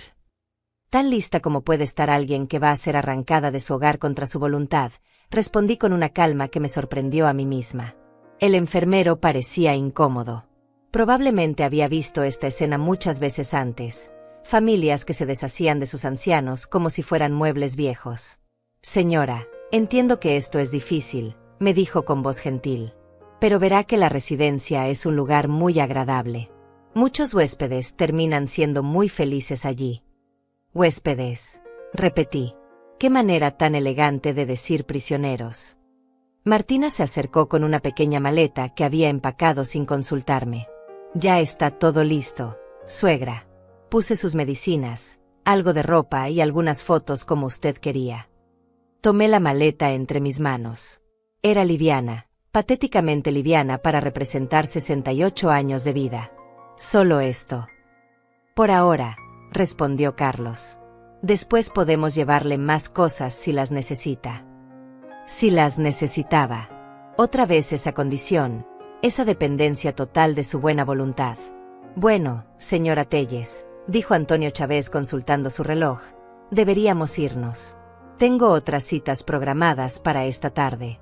Tan lista como puede estar alguien que va a ser arrancada de su hogar contra su voluntad, respondí con una calma que me sorprendió a mí misma. El enfermero parecía incómodo. Probablemente había visto esta escena muchas veces antes. Familias que se deshacían de sus ancianos como si fueran muebles viejos. Señora, entiendo que esto es difícil, me dijo con voz gentil. Pero verá que la residencia es un lugar muy agradable. Muchos huéspedes terminan siendo muy felices allí. Huéspedes, repetí. Qué manera tan elegante de decir prisioneros. Martina se acercó con una pequeña maleta que había empacado sin consultarme. Ya está todo listo, suegra. Puse sus medicinas, algo de ropa y algunas fotos como usted quería. Tomé la maleta entre mis manos. Era liviana, patéticamente liviana para representar 68 años de vida. Solo esto. Por ahora, respondió Carlos. Después podemos llevarle más cosas si las necesita. Si las necesitaba. Otra vez esa condición, esa dependencia total de su buena voluntad. Bueno, señora Telles, dijo Antonio Chávez consultando su reloj, deberíamos irnos. Tengo otras citas programadas para esta tarde.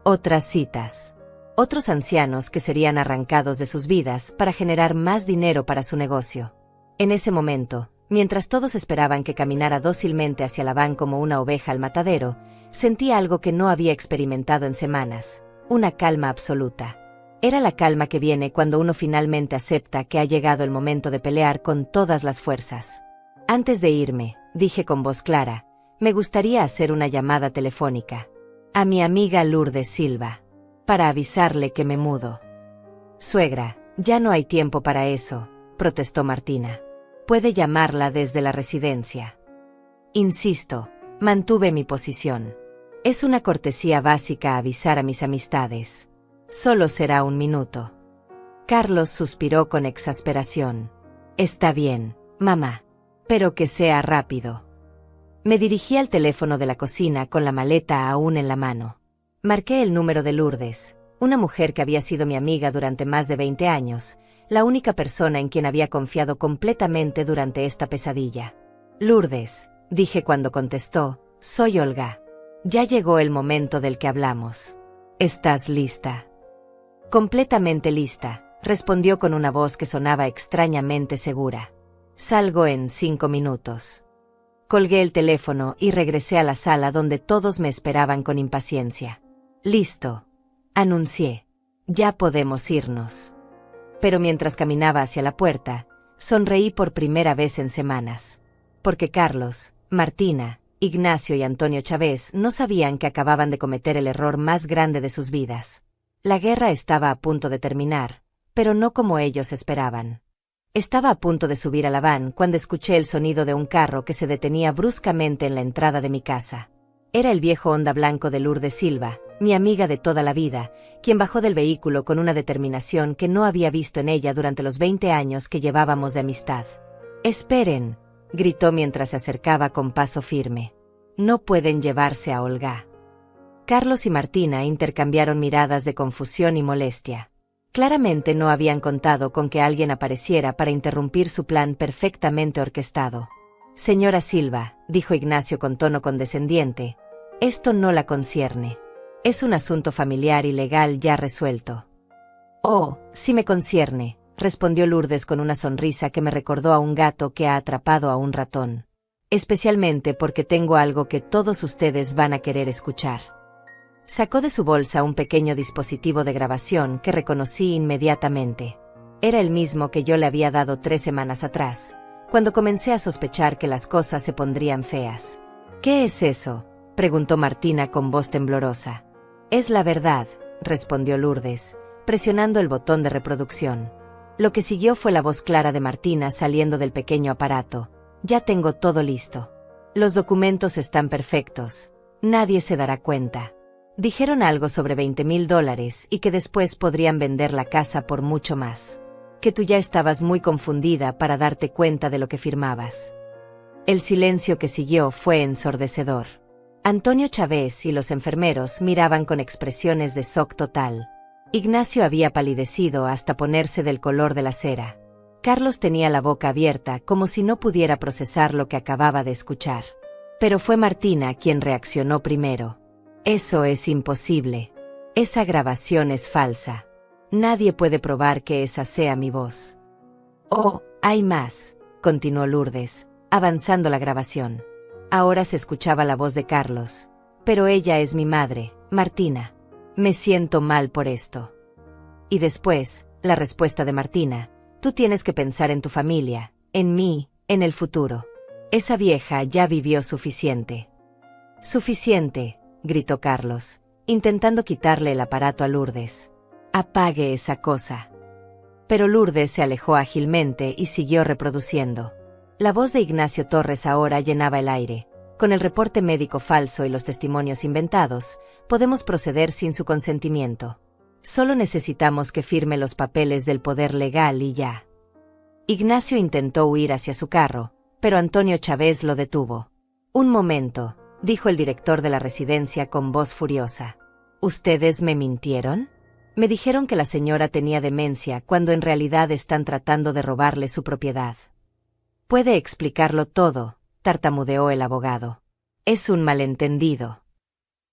Otras citas. Otros ancianos que serían arrancados de sus vidas para generar más dinero para su negocio. En ese momento, mientras todos esperaban que caminara dócilmente hacia la van como una oveja al matadero, sentía algo que no había experimentado en semanas, una calma absoluta. Era la calma que viene cuando uno finalmente acepta que ha llegado el momento de pelear con todas las fuerzas. Antes de irme, dije con voz clara, me gustaría hacer una llamada telefónica a mi amiga Lourdes Silva, para avisarle que me mudo. Suegra, ya no hay tiempo para eso, protestó Martina. Puede llamarla desde la residencia. Insisto, mantuve mi posición. Es una cortesía básica avisar a mis amistades. Solo será un minuto. Carlos suspiró con exasperación. Está bien, mamá. Pero que sea rápido. Me dirigí al teléfono de la cocina con la maleta aún en la mano. Marqué el número de Lourdes, una mujer que había sido mi amiga durante más de 20 años, la única persona en quien había confiado completamente durante esta pesadilla. Lourdes, dije cuando contestó, soy Olga. Ya llegó el momento del que hablamos. ¿Estás lista? Completamente lista, respondió con una voz que sonaba extrañamente segura. Salgo en 5 minutos. Colgué el teléfono y regresé a la sala donde todos me esperaban con impaciencia. Listo, anuncié. Ya podemos irnos. Pero mientras caminaba hacia la puerta, sonreí por primera vez en semanas. Porque Carlos, Martina, Ignacio y Antonio Chávez no sabían que acababan de cometer el error más grande de sus vidas. La guerra estaba a punto de terminar, pero no como ellos esperaban. Estaba a punto de subir a la van cuando escuché el sonido de un carro que se detenía bruscamente en la entrada de mi casa. Era el viejo Honda blanco de Lourdes Silva, mi amiga de toda la vida, quien bajó del vehículo con una determinación que no había visto en ella durante los 20 años que llevábamos de amistad. «Esperen», gritó mientras se acercaba con paso firme. «No pueden llevarse a Olga». Carlos y Martina intercambiaron miradas de confusión y molestia. Claramente no habían contado con que alguien apareciera para interrumpir su plan perfectamente orquestado. «Señora Silva», dijo Ignacio con tono condescendiente, «esto no la concierne. Es un asunto familiar y legal ya resuelto». «Oh, sí me concierne», respondió Lourdes con una sonrisa que me recordó a un gato que ha atrapado a un ratón. «Especialmente porque tengo algo que todos ustedes van a querer escuchar». Sacó de su bolsa un pequeño dispositivo de grabación que reconocí inmediatamente. Era el mismo que yo le había dado 3 semanas atrás, cuando comencé a sospechar que las cosas se pondrían feas. «¿Qué es eso?», preguntó Martina con voz temblorosa. «Es la verdad», respondió Lourdes, presionando el botón de reproducción. Lo que siguió fue la voz clara de Martina saliendo del pequeño aparato. «Ya tengo todo listo. Los documentos están perfectos. Nadie se dará cuenta. Dijeron algo sobre $20,000 y que después podrían vender la casa por mucho más. Que tú ya estabas muy confundida para darte cuenta de lo que firmabas». El silencio que siguió fue ensordecedor. Antonio Chávez y los enfermeros miraban con expresiones de shock total. Ignacio había palidecido hasta ponerse del color de la cera. Carlos tenía la boca abierta como si no pudiera procesar lo que acababa de escuchar. Pero fue Martina quien reaccionó primero. «Eso es imposible. Esa grabación es falsa. Nadie puede probar que esa sea mi voz». «Oh, hay más», continuó Lourdes, avanzando la grabación. Ahora se escuchaba la voz de Carlos. «Pero ella es mi madre, Martina. Me siento mal por esto». Y después, la respuesta de Martina. «Tú tienes que pensar en tu familia, en mí, en el futuro. Esa vieja ya vivió suficiente». «Suficiente», gritó Carlos, intentando quitarle el aparato a Lourdes. «Apague esa cosa». Pero Lourdes se alejó ágilmente y siguió reproduciendo. La voz de Ignacio Torres ahora llenaba el aire. «Con el reporte médico falso y los testimonios inventados, podemos proceder sin su consentimiento. Solo necesitamos que firme los papeles del poder legal y ya». Ignacio intentó huir hacia su carro, pero Antonio Chávez lo detuvo. «Un momento», dijo el director de la residencia con voz furiosa. «¿Ustedes me mintieron? Me dijeron que la señora tenía demencia cuando en realidad están tratando de robarle su propiedad». «Puede explicarlo todo», tartamudeó el abogado. «Es un malentendido».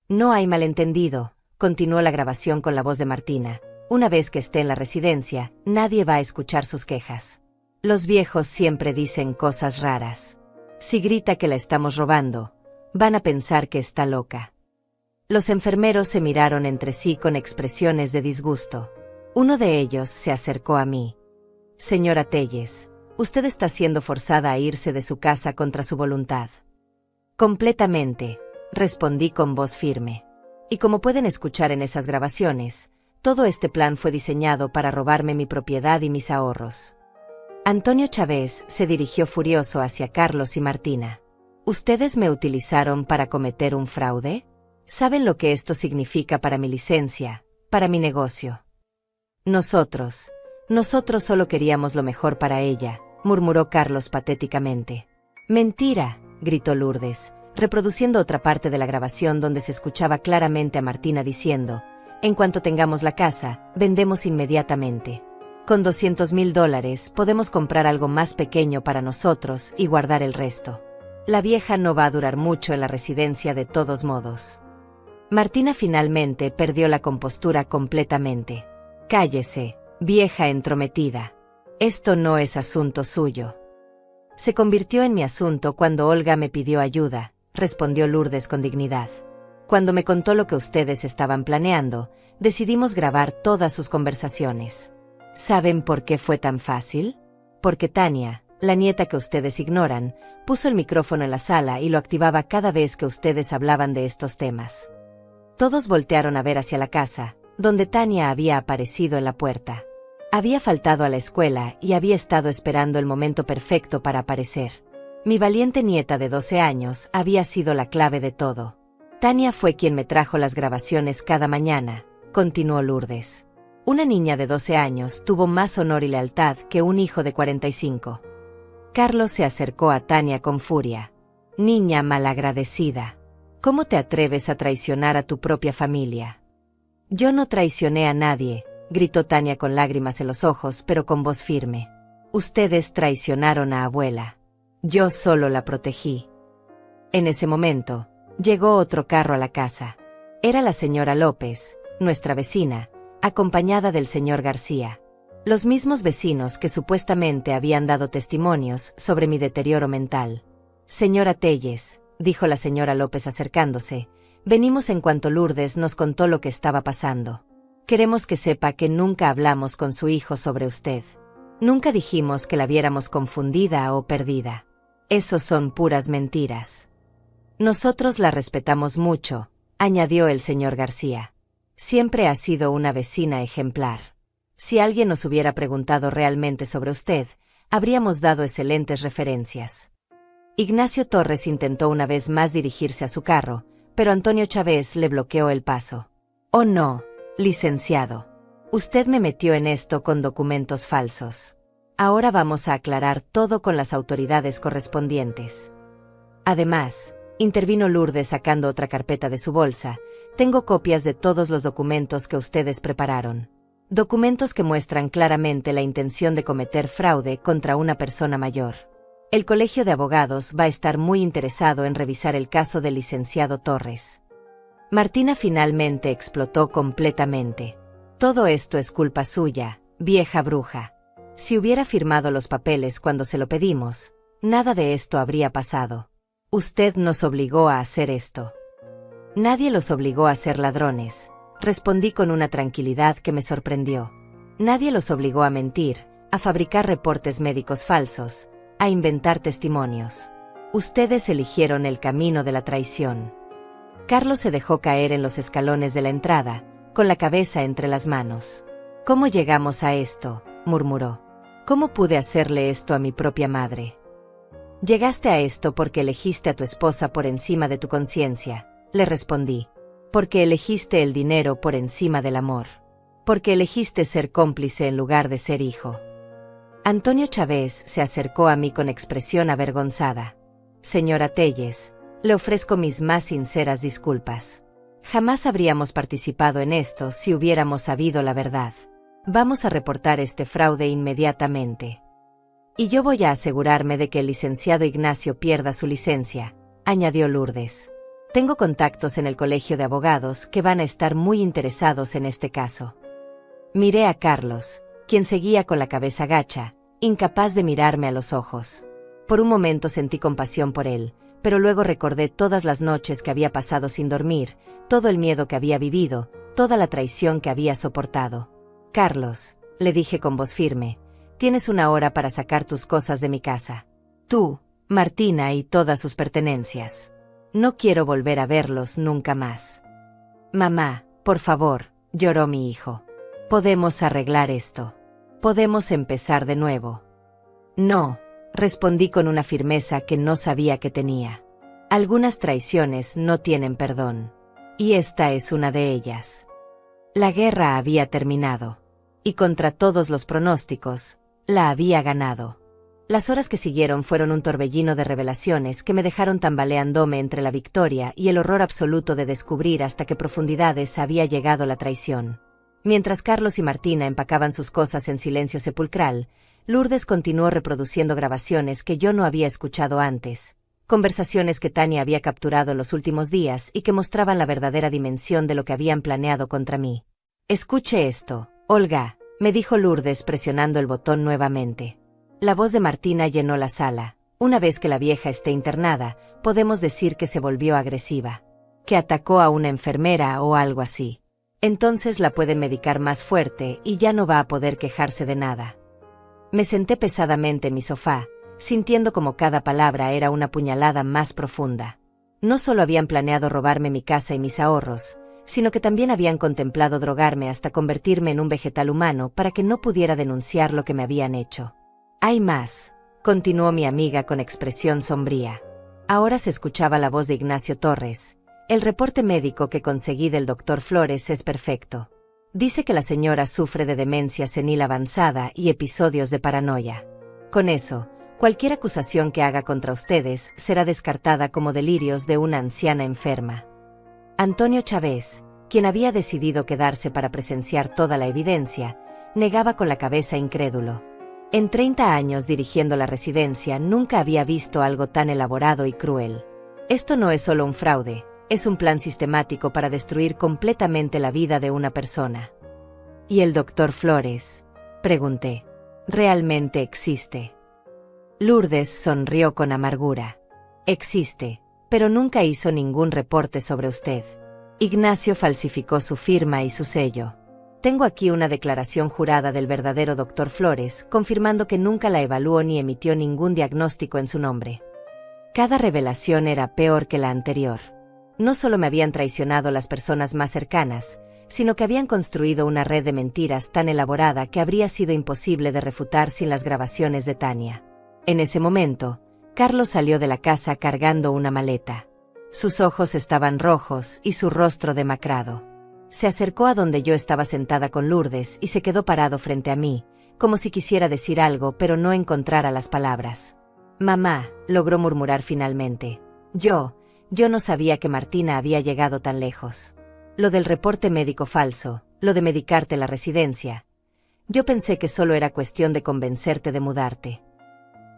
«No hay malentendido», continuó la grabación con la voz de Martina. «Una vez que esté en la residencia, nadie va a escuchar sus quejas. Los viejos siempre dicen cosas raras. Si grita que la estamos robando, van a pensar que está loca». Los enfermeros se miraron entre sí con expresiones de disgusto. Uno de ellos se acercó a mí. «Señora Telles, usted está siendo forzada a irse de su casa contra su voluntad». «Completamente», respondí con voz firme. «Y como pueden escuchar en esas grabaciones, todo este plan fue diseñado para robarme mi propiedad y mis ahorros». Antonio Chávez se dirigió furioso hacia Carlos y Martina. «¿Ustedes me utilizaron para cometer un fraude? ¿Saben lo que esto significa para mi licencia, para mi negocio?» Nosotros solo queríamos lo mejor para ella», murmuró Carlos patéticamente. «Mentira», gritó Lourdes, reproduciendo otra parte de la grabación donde se escuchaba claramente a Martina diciendo: «En cuanto tengamos la casa, vendemos inmediatamente. Con $200,000 podemos comprar algo más pequeño para nosotros y guardar el resto. La vieja no va a durar mucho en la residencia de todos modos». Martina finalmente perdió la compostura completamente. «Cállese, vieja entrometida. Esto no es asunto suyo». «Se convirtió en mi asunto cuando Olga me pidió ayuda», respondió Lourdes con dignidad. «Cuando me contó lo que ustedes estaban planeando, decidimos grabar todas sus conversaciones. ¿Saben por qué fue tan fácil? Porque Tania, la nieta que ustedes ignoran, puso el micrófono en la sala y lo activaba cada vez que ustedes hablaban de estos temas». Todos voltearon a ver hacia la casa, donde Tania había aparecido en la puerta. Había faltado a la escuela y había estado esperando el momento perfecto para aparecer. Mi valiente nieta de 12 años había sido la clave de todo. «Tania fue quien me trajo las grabaciones cada mañana», continuó Lourdes. «Una niña de 12 años tuvo más honor y lealtad que un hijo de 45. Carlos se acercó a Tania con furia. «Niña malagradecida. ¿Cómo te atreves a traicionar a tu propia familia?» «Yo no traicioné a nadie», gritó Tania con lágrimas en los ojos pero con voz firme. «Ustedes traicionaron a abuela. Yo solo la protegí». En ese momento, llegó otro carro a la casa. Era la señora López, nuestra vecina, acompañada del señor García. Los mismos vecinos que supuestamente habían dado testimonios sobre mi deterioro mental. «Señora Telles», dijo la señora López acercándose, «venimos en cuanto Lourdes nos contó lo que estaba pasando. Queremos que sepa que nunca hablamos con su hijo sobre usted. Nunca dijimos que la viéramos confundida o perdida. Esos son puras mentiras. Nosotros la respetamos mucho», añadió el señor García. «Siempre ha sido una vecina ejemplar. Si alguien nos hubiera preguntado realmente sobre usted, habríamos dado excelentes referencias». Ignacio Torres intentó una vez más dirigirse a su carro, pero Antonio Chávez le bloqueó el paso. «Oh no, licenciado. Usted me metió en esto con documentos falsos. Ahora vamos a aclarar todo con las autoridades correspondientes». Además, intervino Lourdes sacando otra carpeta de su bolsa, «tengo copias de todos los documentos que ustedes prepararon. Documentos que muestran claramente la intención de cometer fraude contra una persona mayor. El Colegio de Abogados va a estar muy interesado en revisar el caso del licenciado Torres». Martina finalmente explotó completamente. «Todo esto es culpa suya, vieja bruja. Si hubiera firmado los papeles cuando se lo pedimos, nada de esto habría pasado. Usted nos obligó a hacer esto». «Nadie los obligó a ser ladrones», respondí con una tranquilidad que me sorprendió. «Nadie los obligó a mentir, a fabricar reportes médicos falsos, a inventar testimonios. Ustedes eligieron el camino de la traición». Carlos se dejó caer en los escalones de la entrada, con la cabeza entre las manos. «¿Cómo llegamos a esto?», murmuró. «¿Cómo pude hacerle esto a mi propia madre?». «Llegaste a esto porque elegiste a tu esposa por encima de tu conciencia», le respondí. «Porque elegiste el dinero por encima del amor. Porque elegiste ser cómplice en lugar de ser hijo». Antonio Chávez se acercó a mí con expresión avergonzada. Señora Telles, le ofrezco mis más sinceras disculpas. Jamás habríamos participado en esto si hubiéramos sabido la verdad. Vamos a reportar este fraude inmediatamente. Y yo voy a asegurarme de que el licenciado Ignacio pierda su licencia, añadió Lourdes. Tengo contactos en el colegio de abogados que van a estar muy interesados en este caso. Miré a Carlos, quien seguía con la cabeza gacha, incapaz de mirarme a los ojos. Por un momento sentí compasión por él, pero luego recordé todas las noches que había pasado sin dormir, todo el miedo que había vivido, toda la traición que había soportado. Carlos, le dije con voz firme, tienes 1 hora para sacar tus cosas de mi casa. Tú, Martina y todas sus pertenencias. No quiero volver a verlos nunca más. Mamá, por favor, lloró mi hijo. Podemos arreglar esto. Podemos empezar de nuevo. No, respondí con una firmeza que no sabía que tenía. Algunas traiciones no tienen perdón. Y esta es una de ellas. La guerra había terminado. Y contra todos los pronósticos, la había ganado. Las horas que siguieron fueron un torbellino de revelaciones que me dejaron tambaleándome entre la victoria y el horror absoluto de descubrir hasta qué profundidades había llegado la traición. Mientras Carlos y Martina empacaban sus cosas en silencio sepulcral, Lourdes continuó reproduciendo grabaciones que yo no había escuchado antes, conversaciones que Tania había capturado en los últimos días y que mostraban la verdadera dimensión de lo que habían planeado contra mí. Escuche esto, Olga, me dijo Lourdes presionando el botón nuevamente. La voz de Martina llenó la sala. Una vez que la vieja esté internada, podemos decir que se volvió agresiva. Que atacó a una enfermera o algo así. Entonces la pueden medicar más fuerte y ya no va a poder quejarse de nada. Me senté pesadamente en mi sofá, sintiendo como cada palabra era una puñalada más profunda. No solo habían planeado robarme mi casa y mis ahorros, sino que también habían contemplado drogarme hasta convertirme en un vegetal humano para que no pudiera denunciar lo que me habían hecho. Hay más, continuó mi amiga con expresión sombría. Ahora se escuchaba la voz de Ignacio Torres. El reporte médico que conseguí del doctor Flores es perfecto. Dice que la señora sufre de demencia senil avanzada y episodios de paranoia. Con eso, cualquier acusación que haga contra ustedes será descartada como delirios de una anciana enferma. Antonio Chávez, quien había decidido quedarse para presenciar toda la evidencia, negaba con la cabeza incrédulo. En 30 años dirigiendo la residencia nunca había visto algo tan elaborado y cruel. Esto no es solo un fraude, es un plan sistemático para destruir completamente la vida de una persona. ¿Y el doctor Flores?, pregunté. ¿Realmente existe? Lourdes sonrió con amargura. Existe, pero nunca hizo ningún reporte sobre usted. Ignacio falsificó su firma y su sello. Tengo aquí una declaración jurada del verdadero doctor Flores, confirmando que nunca la evaluó ni emitió ningún diagnóstico en su nombre. Cada revelación era peor que la anterior. No solo me habían traicionado las personas más cercanas, sino que habían construido una red de mentiras tan elaborada que habría sido imposible de refutar sin las grabaciones de Tania. En ese momento, Carlos salió de la casa cargando una maleta. Sus ojos estaban rojos y su rostro demacrado. Se acercó a donde yo estaba sentada con Lourdes y se quedó parado frente a mí, como si quisiera decir algo pero no encontrara las palabras. Mamá, logró murmurar finalmente. Yo no sabía que Martina había llegado tan lejos. Lo del reporte médico falso, lo de medicarte en la residencia. Yo pensé que solo era cuestión de convencerte de mudarte.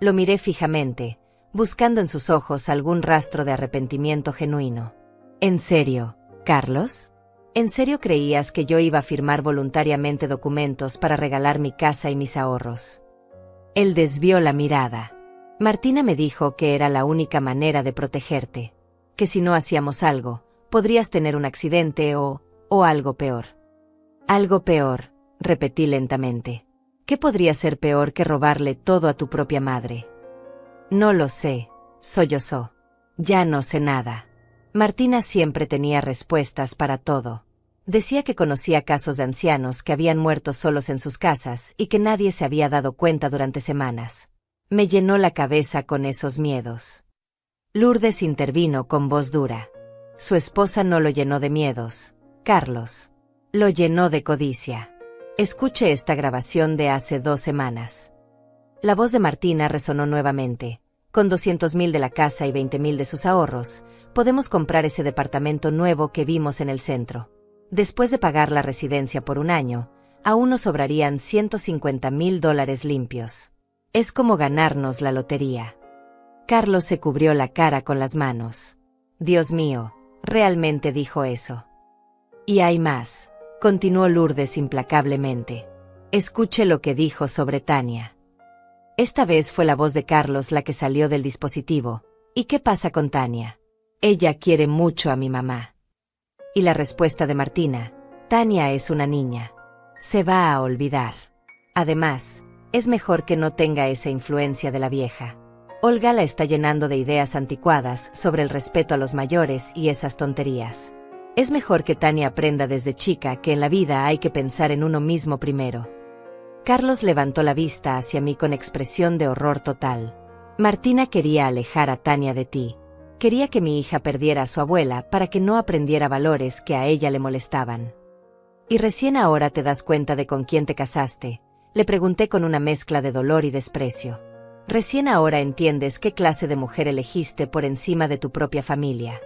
Lo miré fijamente, buscando en sus ojos algún rastro de arrepentimiento genuino. ¿En serio, Carlos? ¿En serio creías que yo iba a firmar voluntariamente documentos para regalar mi casa y mis ahorros? Él desvió la mirada. Martina me dijo que era la única manera de protegerte. Que si no hacíamos algo, podrías tener un accidente o algo peor. Algo peor, repetí lentamente. ¿Qué podría ser peor que robarle todo a tu propia madre? No lo sé, sollozó. Ya no sé nada. Martina siempre tenía respuestas para todo. Decía que conocía casos de ancianos que habían muerto solos en sus casas y que nadie se había dado cuenta durante semanas. Me llenó la cabeza con esos miedos. Lourdes intervino con voz dura. Su esposa no lo llenó de miedos, Carlos. Lo llenó de codicia. Escuche esta grabación de hace 2 semanas. La voz de Martina resonó nuevamente. Con 200.000 de la casa y 20.000 de sus ahorros, podemos comprar ese departamento nuevo que vimos en el centro. Después de pagar la residencia por un año, aún nos sobrarían $150.000 limpios. Es como ganarnos la lotería. Carlos se cubrió la cara con las manos. Dios mío, ¿realmente dijo eso? Y hay más, continuó Lourdes implacablemente. Escuche lo que dijo sobre Tania. Esta vez fue la voz de Carlos la que salió del dispositivo. ¿Y qué pasa con Tania? Ella quiere mucho a mi mamá. Y la respuesta de Martina: Tania es una niña. Se va a olvidar. Además, es mejor que no tenga esa influencia de la vieja. Olga la está llenando de ideas anticuadas sobre el respeto a los mayores y esas tonterías. Es mejor que Tania aprenda desde chica que en la vida hay que pensar en uno mismo primero. Carlos levantó la vista hacia mí con expresión de horror total. Martina quería alejar a Tania de ti. Quería que mi hija perdiera a su abuela para que no aprendiera valores que a ella le molestaban. ¿Y recién ahora te das cuenta de con quién te casaste?, le pregunté con una mezcla de dolor y desprecio. ¿Recién ahora entiendes qué clase de mujer elegiste por encima de tu propia familia?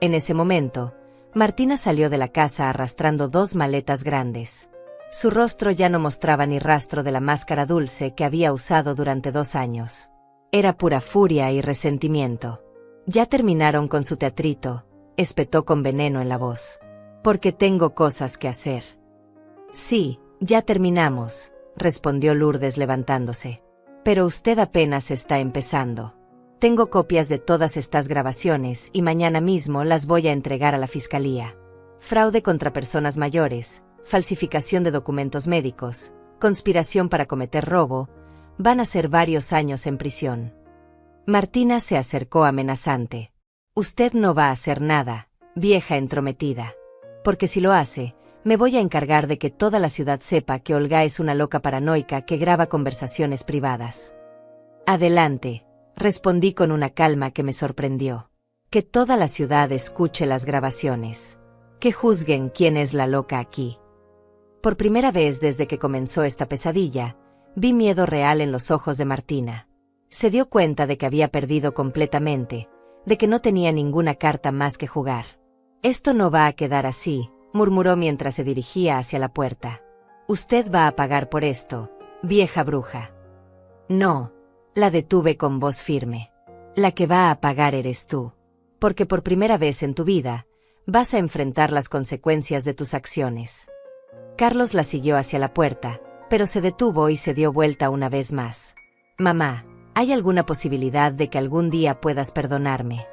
En ese momento, Martina salió de la casa arrastrando 2 maletas grandes. Su rostro ya no mostraba ni rastro de la máscara dulce que había usado durante 2 años. Era pura furia y resentimiento. Ya terminaron con su teatrito, espetó con veneno en la voz. Porque tengo cosas que hacer. Sí, ya terminamos, respondió Lourdes levantándose. Pero usted apenas está empezando. Tengo copias de todas estas grabaciones y mañana mismo las voy a entregar a la fiscalía. Fraude contra personas mayores, falsificación de documentos médicos, conspiración para cometer robo, van a ser varios años en prisión. Martina se acercó amenazante. Usted no va a hacer nada, vieja entrometida. Porque si lo hace, me voy a encargar de que toda la ciudad sepa que Olga es una loca paranoica que graba conversaciones privadas. Adelante, respondí con una calma que me sorprendió. Que toda la ciudad escuche las grabaciones. Que juzguen quién es la loca aquí. Por primera vez desde que comenzó esta pesadilla, vi miedo real en los ojos de Martina. Se dio cuenta de que había perdido completamente, de que no tenía ninguna carta más que jugar. Esto no va a quedar así, murmuró mientras se dirigía hacia la puerta. Usted va a pagar por esto, vieja bruja. No, la detuve con voz firme. La que va a pagar eres tú. Porque por primera vez en tu vida, vas a enfrentar las consecuencias de tus acciones. Carlos la siguió hacia la puerta, pero se detuvo y se dio vuelta una vez más. Mamá, ¿hay alguna posibilidad de que algún día puedas perdonarme?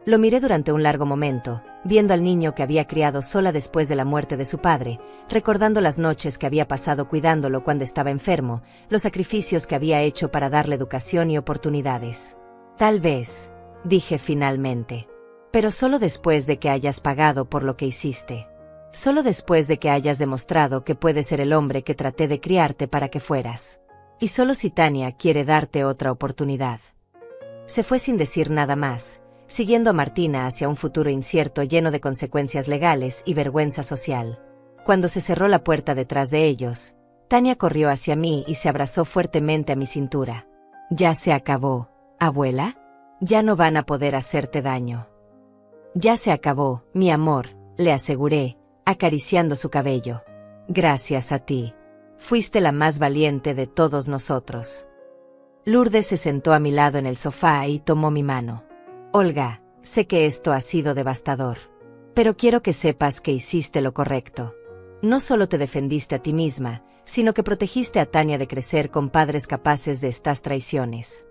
Lo miré durante un largo momento, viendo al niño que había criado sola después de la muerte de su padre, recordando las noches que había pasado cuidándolo cuando estaba enfermo, los sacrificios que había hecho para darle educación y oportunidades. Tal vez, dije finalmente. Pero solo después de que hayas pagado por lo que hiciste. Solo después de que hayas demostrado que puedes ser el hombre que traté de criarte para que fueras. Y solo si Tania quiere darte otra oportunidad. Se fue sin decir nada más, siguiendo a Martina hacia un futuro incierto lleno de consecuencias legales y vergüenza social. Cuando se cerró la puerta detrás de ellos, Tania corrió hacia mí y se abrazó fuertemente a mi cintura. Ya se acabó, abuela. Ya no van a poder hacerte daño. Ya se acabó, mi amor, le aseguré, acariciando su cabello. Gracias a ti. Fuiste la más valiente de todos nosotros. Lourdes se sentó a mi lado en el sofá y tomó mi mano. Olga, sé que esto ha sido devastador. Pero quiero que sepas que hiciste lo correcto. No solo te defendiste a ti misma, sino que protegiste a Tania de crecer con padres capaces de estas traiciones.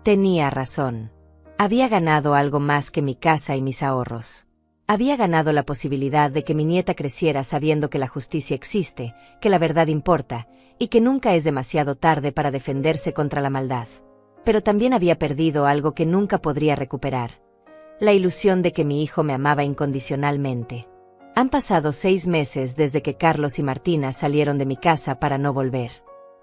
Tenía razón. Había ganado algo más que mi casa y mis ahorros. Había ganado la posibilidad de que mi nieta creciera sabiendo que la justicia existe, que la verdad importa, y que nunca es demasiado tarde para defenderse contra la maldad. Pero también había perdido algo que nunca podría recuperar. La ilusión de que mi hijo me amaba incondicionalmente. Han pasado 6 meses desde que Carlos y Martina salieron de mi casa para no volver.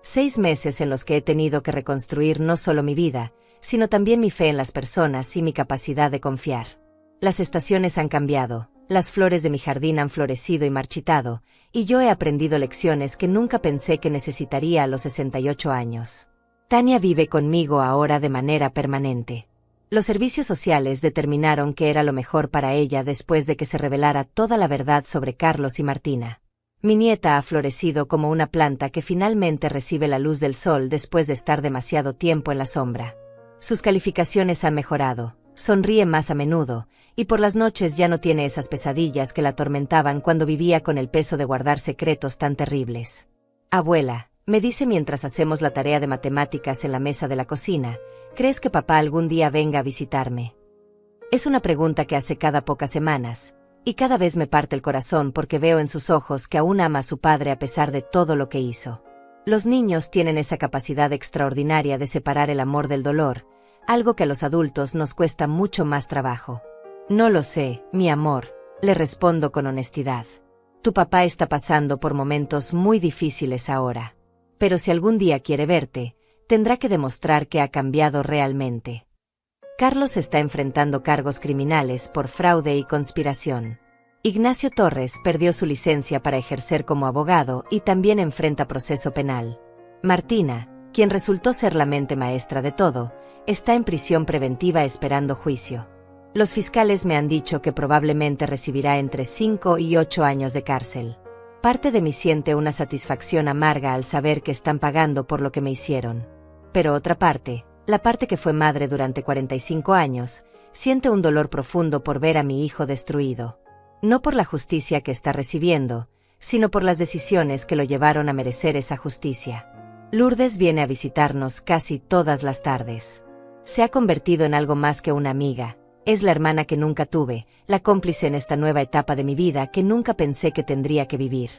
6 meses en los que he tenido que reconstruir no solo mi vida, sino también mi fe en las personas y mi capacidad de confiar. Las estaciones han cambiado, las flores de mi jardín han florecido y marchitado, y yo he aprendido lecciones que nunca pensé que necesitaría a los 68 años. Tania vive conmigo ahora de manera permanente. Los servicios sociales determinaron que era lo mejor para ella después de que se revelara toda la verdad sobre Carlos y Martina. Mi nieta ha florecido como una planta que finalmente recibe la luz del sol después de estar demasiado tiempo en la sombra. Sus calificaciones han mejorado, sonríe más a menudo, y por las noches ya no tiene esas pesadillas que la atormentaban cuando vivía con el peso de guardar secretos tan terribles. Abuela, me dice mientras hacemos la tarea de matemáticas en la mesa de la cocina, ¿crees que papá algún día venga a visitarme? Es una pregunta que hace cada pocas semanas, y cada vez me parte el corazón porque veo en sus ojos que aún ama a su padre a pesar de todo lo que hizo. Los niños tienen esa capacidad extraordinaria de separar el amor del dolor, algo que a los adultos nos cuesta mucho más trabajo. No lo sé, mi amor, le respondo con honestidad. Tu papá está pasando por momentos muy difíciles ahora. Pero si algún día quiere verte, tendrá que demostrar que ha cambiado realmente. Carlos está enfrentando cargos criminales por fraude y conspiración. Ignacio Torres perdió su licencia para ejercer como abogado y también enfrenta proceso penal. Martina, quien resultó ser la mente maestra de todo, está en prisión preventiva esperando juicio. Los fiscales me han dicho que probablemente recibirá entre 5 y 8 años de cárcel. Parte de mí siente una satisfacción amarga al saber que están pagando por lo que me hicieron. Pero otra parte, la parte que fue madre durante 45 años, siente un dolor profundo por ver a mi hijo destruido. No por la justicia que está recibiendo, sino por las decisiones que lo llevaron a merecer esa justicia. Lourdes viene a visitarnos casi todas las tardes. Se ha convertido en algo más que una amiga. Es la hermana que nunca tuve, la cómplice en esta nueva etapa de mi vida que nunca pensé que tendría que vivir.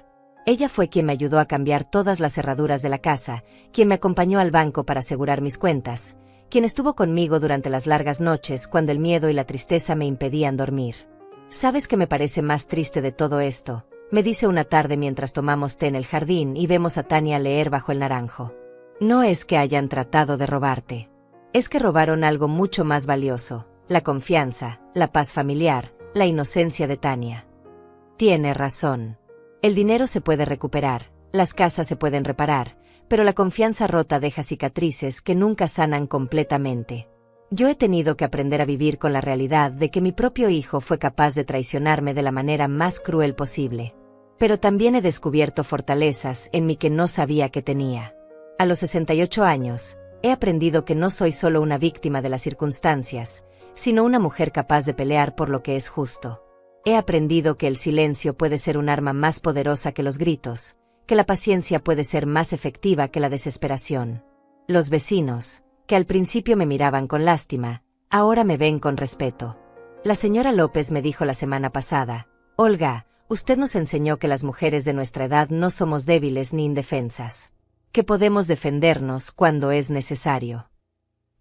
Ella fue quien me ayudó a cambiar todas las cerraduras de la casa, quien me acompañó al banco para asegurar mis cuentas, quien estuvo conmigo durante las largas noches cuando el miedo y la tristeza me impedían dormir. ¿Sabes qué me parece más triste de todo esto?, me dice una tarde mientras tomamos té en el jardín y vemos a Tania leer bajo el naranjo. No es que hayan tratado de robarte. Es que robaron algo mucho más valioso. La confianza, la paz familiar, la inocencia de Tania. Tiene razón. El dinero se puede recuperar, las casas se pueden reparar, pero la confianza rota deja cicatrices que nunca sanan completamente. Yo he tenido que aprender a vivir con la realidad de que mi propio hijo fue capaz de traicionarme de la manera más cruel posible. Pero también he descubierto fortalezas en mí que no sabía que tenía. A los 68 años, he aprendido que no soy solo una víctima de las circunstancias, sino una mujer capaz de pelear por lo que es justo. He aprendido que el silencio puede ser un arma más poderosa que los gritos, que la paciencia puede ser más efectiva que la desesperación. Los vecinos, que al principio me miraban con lástima, ahora me ven con respeto. La señora López me dijo la semana pasada: Olga, usted nos enseñó que las mujeres de nuestra edad no somos débiles ni indefensas, que podemos defendernos cuando es necesario.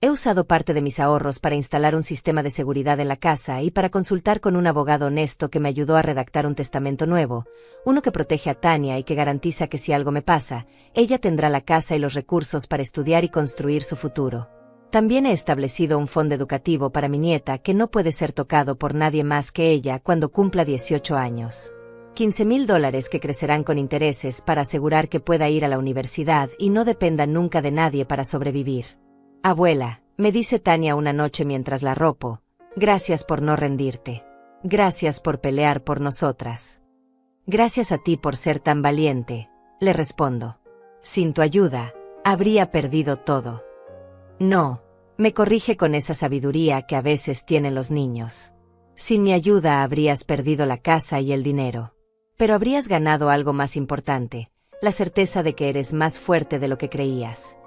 He usado parte de mis ahorros para instalar un sistema de seguridad en la casa y para consultar con un abogado honesto que me ayudó a redactar un testamento nuevo, uno que protege a Tania y que garantiza que si algo me pasa, ella tendrá la casa y los recursos para estudiar y construir su futuro. También he establecido un fondo educativo para mi nieta que no puede ser tocado por nadie más que ella cuando cumpla 18 años. $15,000 que crecerán con intereses para asegurar que pueda ir a la universidad y no dependa nunca de nadie para sobrevivir. Abuela, me dice Tania una noche mientras la arropo, gracias por no rendirte. Gracias por pelear por nosotras. Gracias a ti por ser tan valiente, le respondo. Sin tu ayuda, habría perdido todo. No, me corrige con esa sabiduría que a veces tienen los niños. Sin mi ayuda habrías perdido la casa y el dinero. Pero habrías ganado algo más importante, la certeza de que eres más fuerte de lo que creías.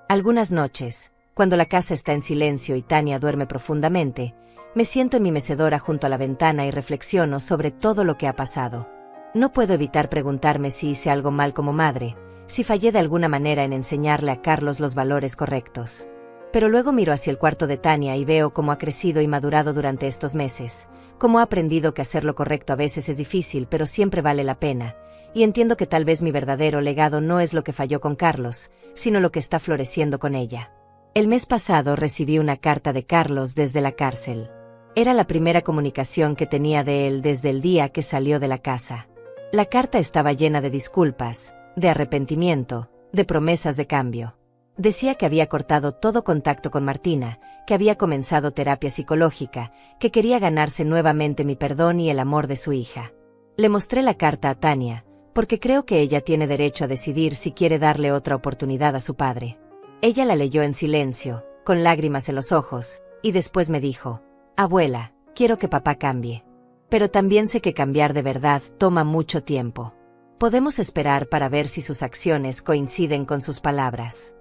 Algunas noches, cuando la casa está en silencio y Tania duerme profundamente, me siento en mi mecedora junto a la ventana y reflexiono sobre todo lo que ha pasado. No puedo evitar preguntarme si hice algo mal como madre, si fallé de alguna manera en enseñarle a Carlos los valores correctos. Pero luego miro hacia el cuarto de Tania y veo cómo ha crecido y madurado durante estos meses, cómo ha aprendido que hacer lo correcto a veces es difícil pero siempre vale la pena, y entiendo que tal vez mi verdadero legado no es lo que falló con Carlos, sino lo que está floreciendo con ella. El mes pasado recibí una carta de Carlos desde la cárcel. Era la primera comunicación que tenía de él desde el día que salió de la casa. La carta estaba llena de disculpas, de arrepentimiento, de promesas de cambio. Decía que había cortado todo contacto con Martina, que había comenzado terapia psicológica, que quería ganarse nuevamente mi perdón y el amor de su hija. Le mostré la carta a Tania, porque creo que ella tiene derecho a decidir si quiere darle otra oportunidad a su padre. Ella la leyó en silencio, con lágrimas en los ojos, y después me dijo: «Abuela, quiero que papá cambie. Pero también sé que cambiar de verdad toma mucho tiempo. Podemos esperar para ver si sus acciones coinciden con sus palabras».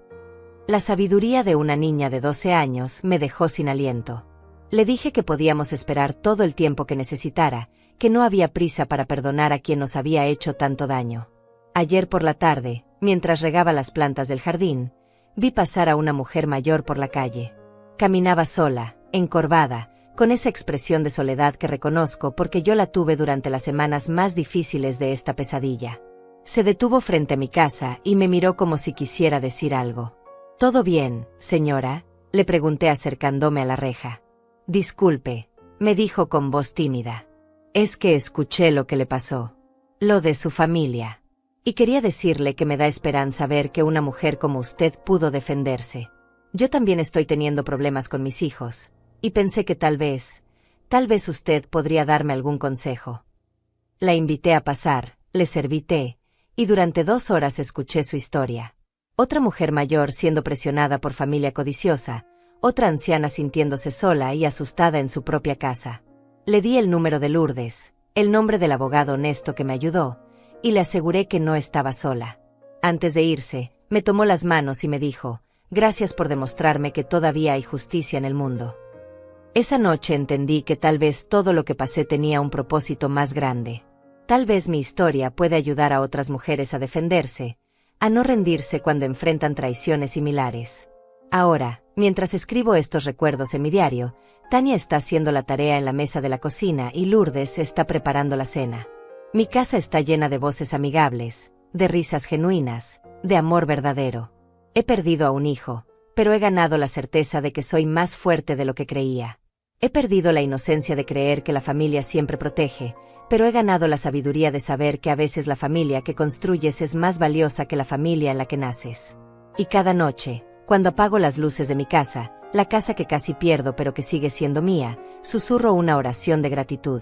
La sabiduría de una niña de 12 años me dejó sin aliento. Le dije que podíamos esperar todo el tiempo que necesitara, que no había prisa para perdonar a quien nos había hecho tanto daño. Ayer por la tarde, mientras regaba las plantas del jardín, vi pasar a una mujer mayor por la calle. Caminaba sola, encorvada, con esa expresión de soledad que reconozco porque yo la tuve durante las semanas más difíciles de esta pesadilla. Se detuvo frente a mi casa y me miró como si quisiera decir algo. «¿Todo bien, señora?», le pregunté acercándome a la reja. «Disculpe», me dijo con voz tímida. «Es que escuché lo que le pasó. Lo de su familia. Y quería decirle que me da esperanza ver que una mujer como usted pudo defenderse. Yo también estoy teniendo problemas con mis hijos, y pensé que tal vez usted podría darme algún consejo». La invité a pasar, le serví té, y durante 2 horas escuché su historia. Otra mujer mayor siendo presionada por familia codiciosa, otra anciana sintiéndose sola y asustada en su propia casa. Le di el número de Lourdes, el nombre del abogado honesto que me ayudó, y le aseguré que no estaba sola. Antes de irse, me tomó las manos y me dijo: «Gracias por demostrarme que todavía hay justicia en el mundo». Esa noche entendí que tal vez todo lo que pasé tenía un propósito más grande. Tal vez mi historia puede ayudar a otras mujeres a defenderse, a no rendirse cuando enfrentan traiciones similares. Ahora, mientras escribo estos recuerdos en mi diario, Tania está haciendo la tarea en la mesa de la cocina y Lourdes está preparando la cena. Mi casa está llena de voces amigables, de risas genuinas, de amor verdadero. He perdido a un hijo, pero he ganado la certeza de que soy más fuerte de lo que creía. He perdido la inocencia de creer que la familia siempre protege, pero he ganado la sabiduría de saber que a veces la familia que construyes es más valiosa que la familia en la que naces. Y cada noche, cuando apago las luces de mi casa, la casa que casi pierdo pero que sigue siendo mía, susurro una oración de gratitud.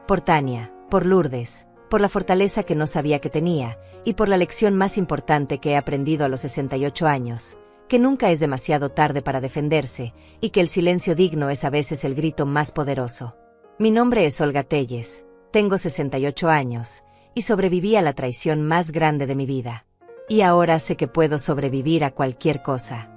Por Tania, por Lourdes, por la fortaleza que no sabía que tenía, y por la lección más importante que he aprendido a los 68 años, que nunca es demasiado tarde para defenderse, y que el silencio digno es a veces el grito más poderoso. Mi nombre es Olga Telles, tengo 68 años, y sobreviví a la traición más grande de mi vida. Y ahora sé que puedo sobrevivir a cualquier cosa.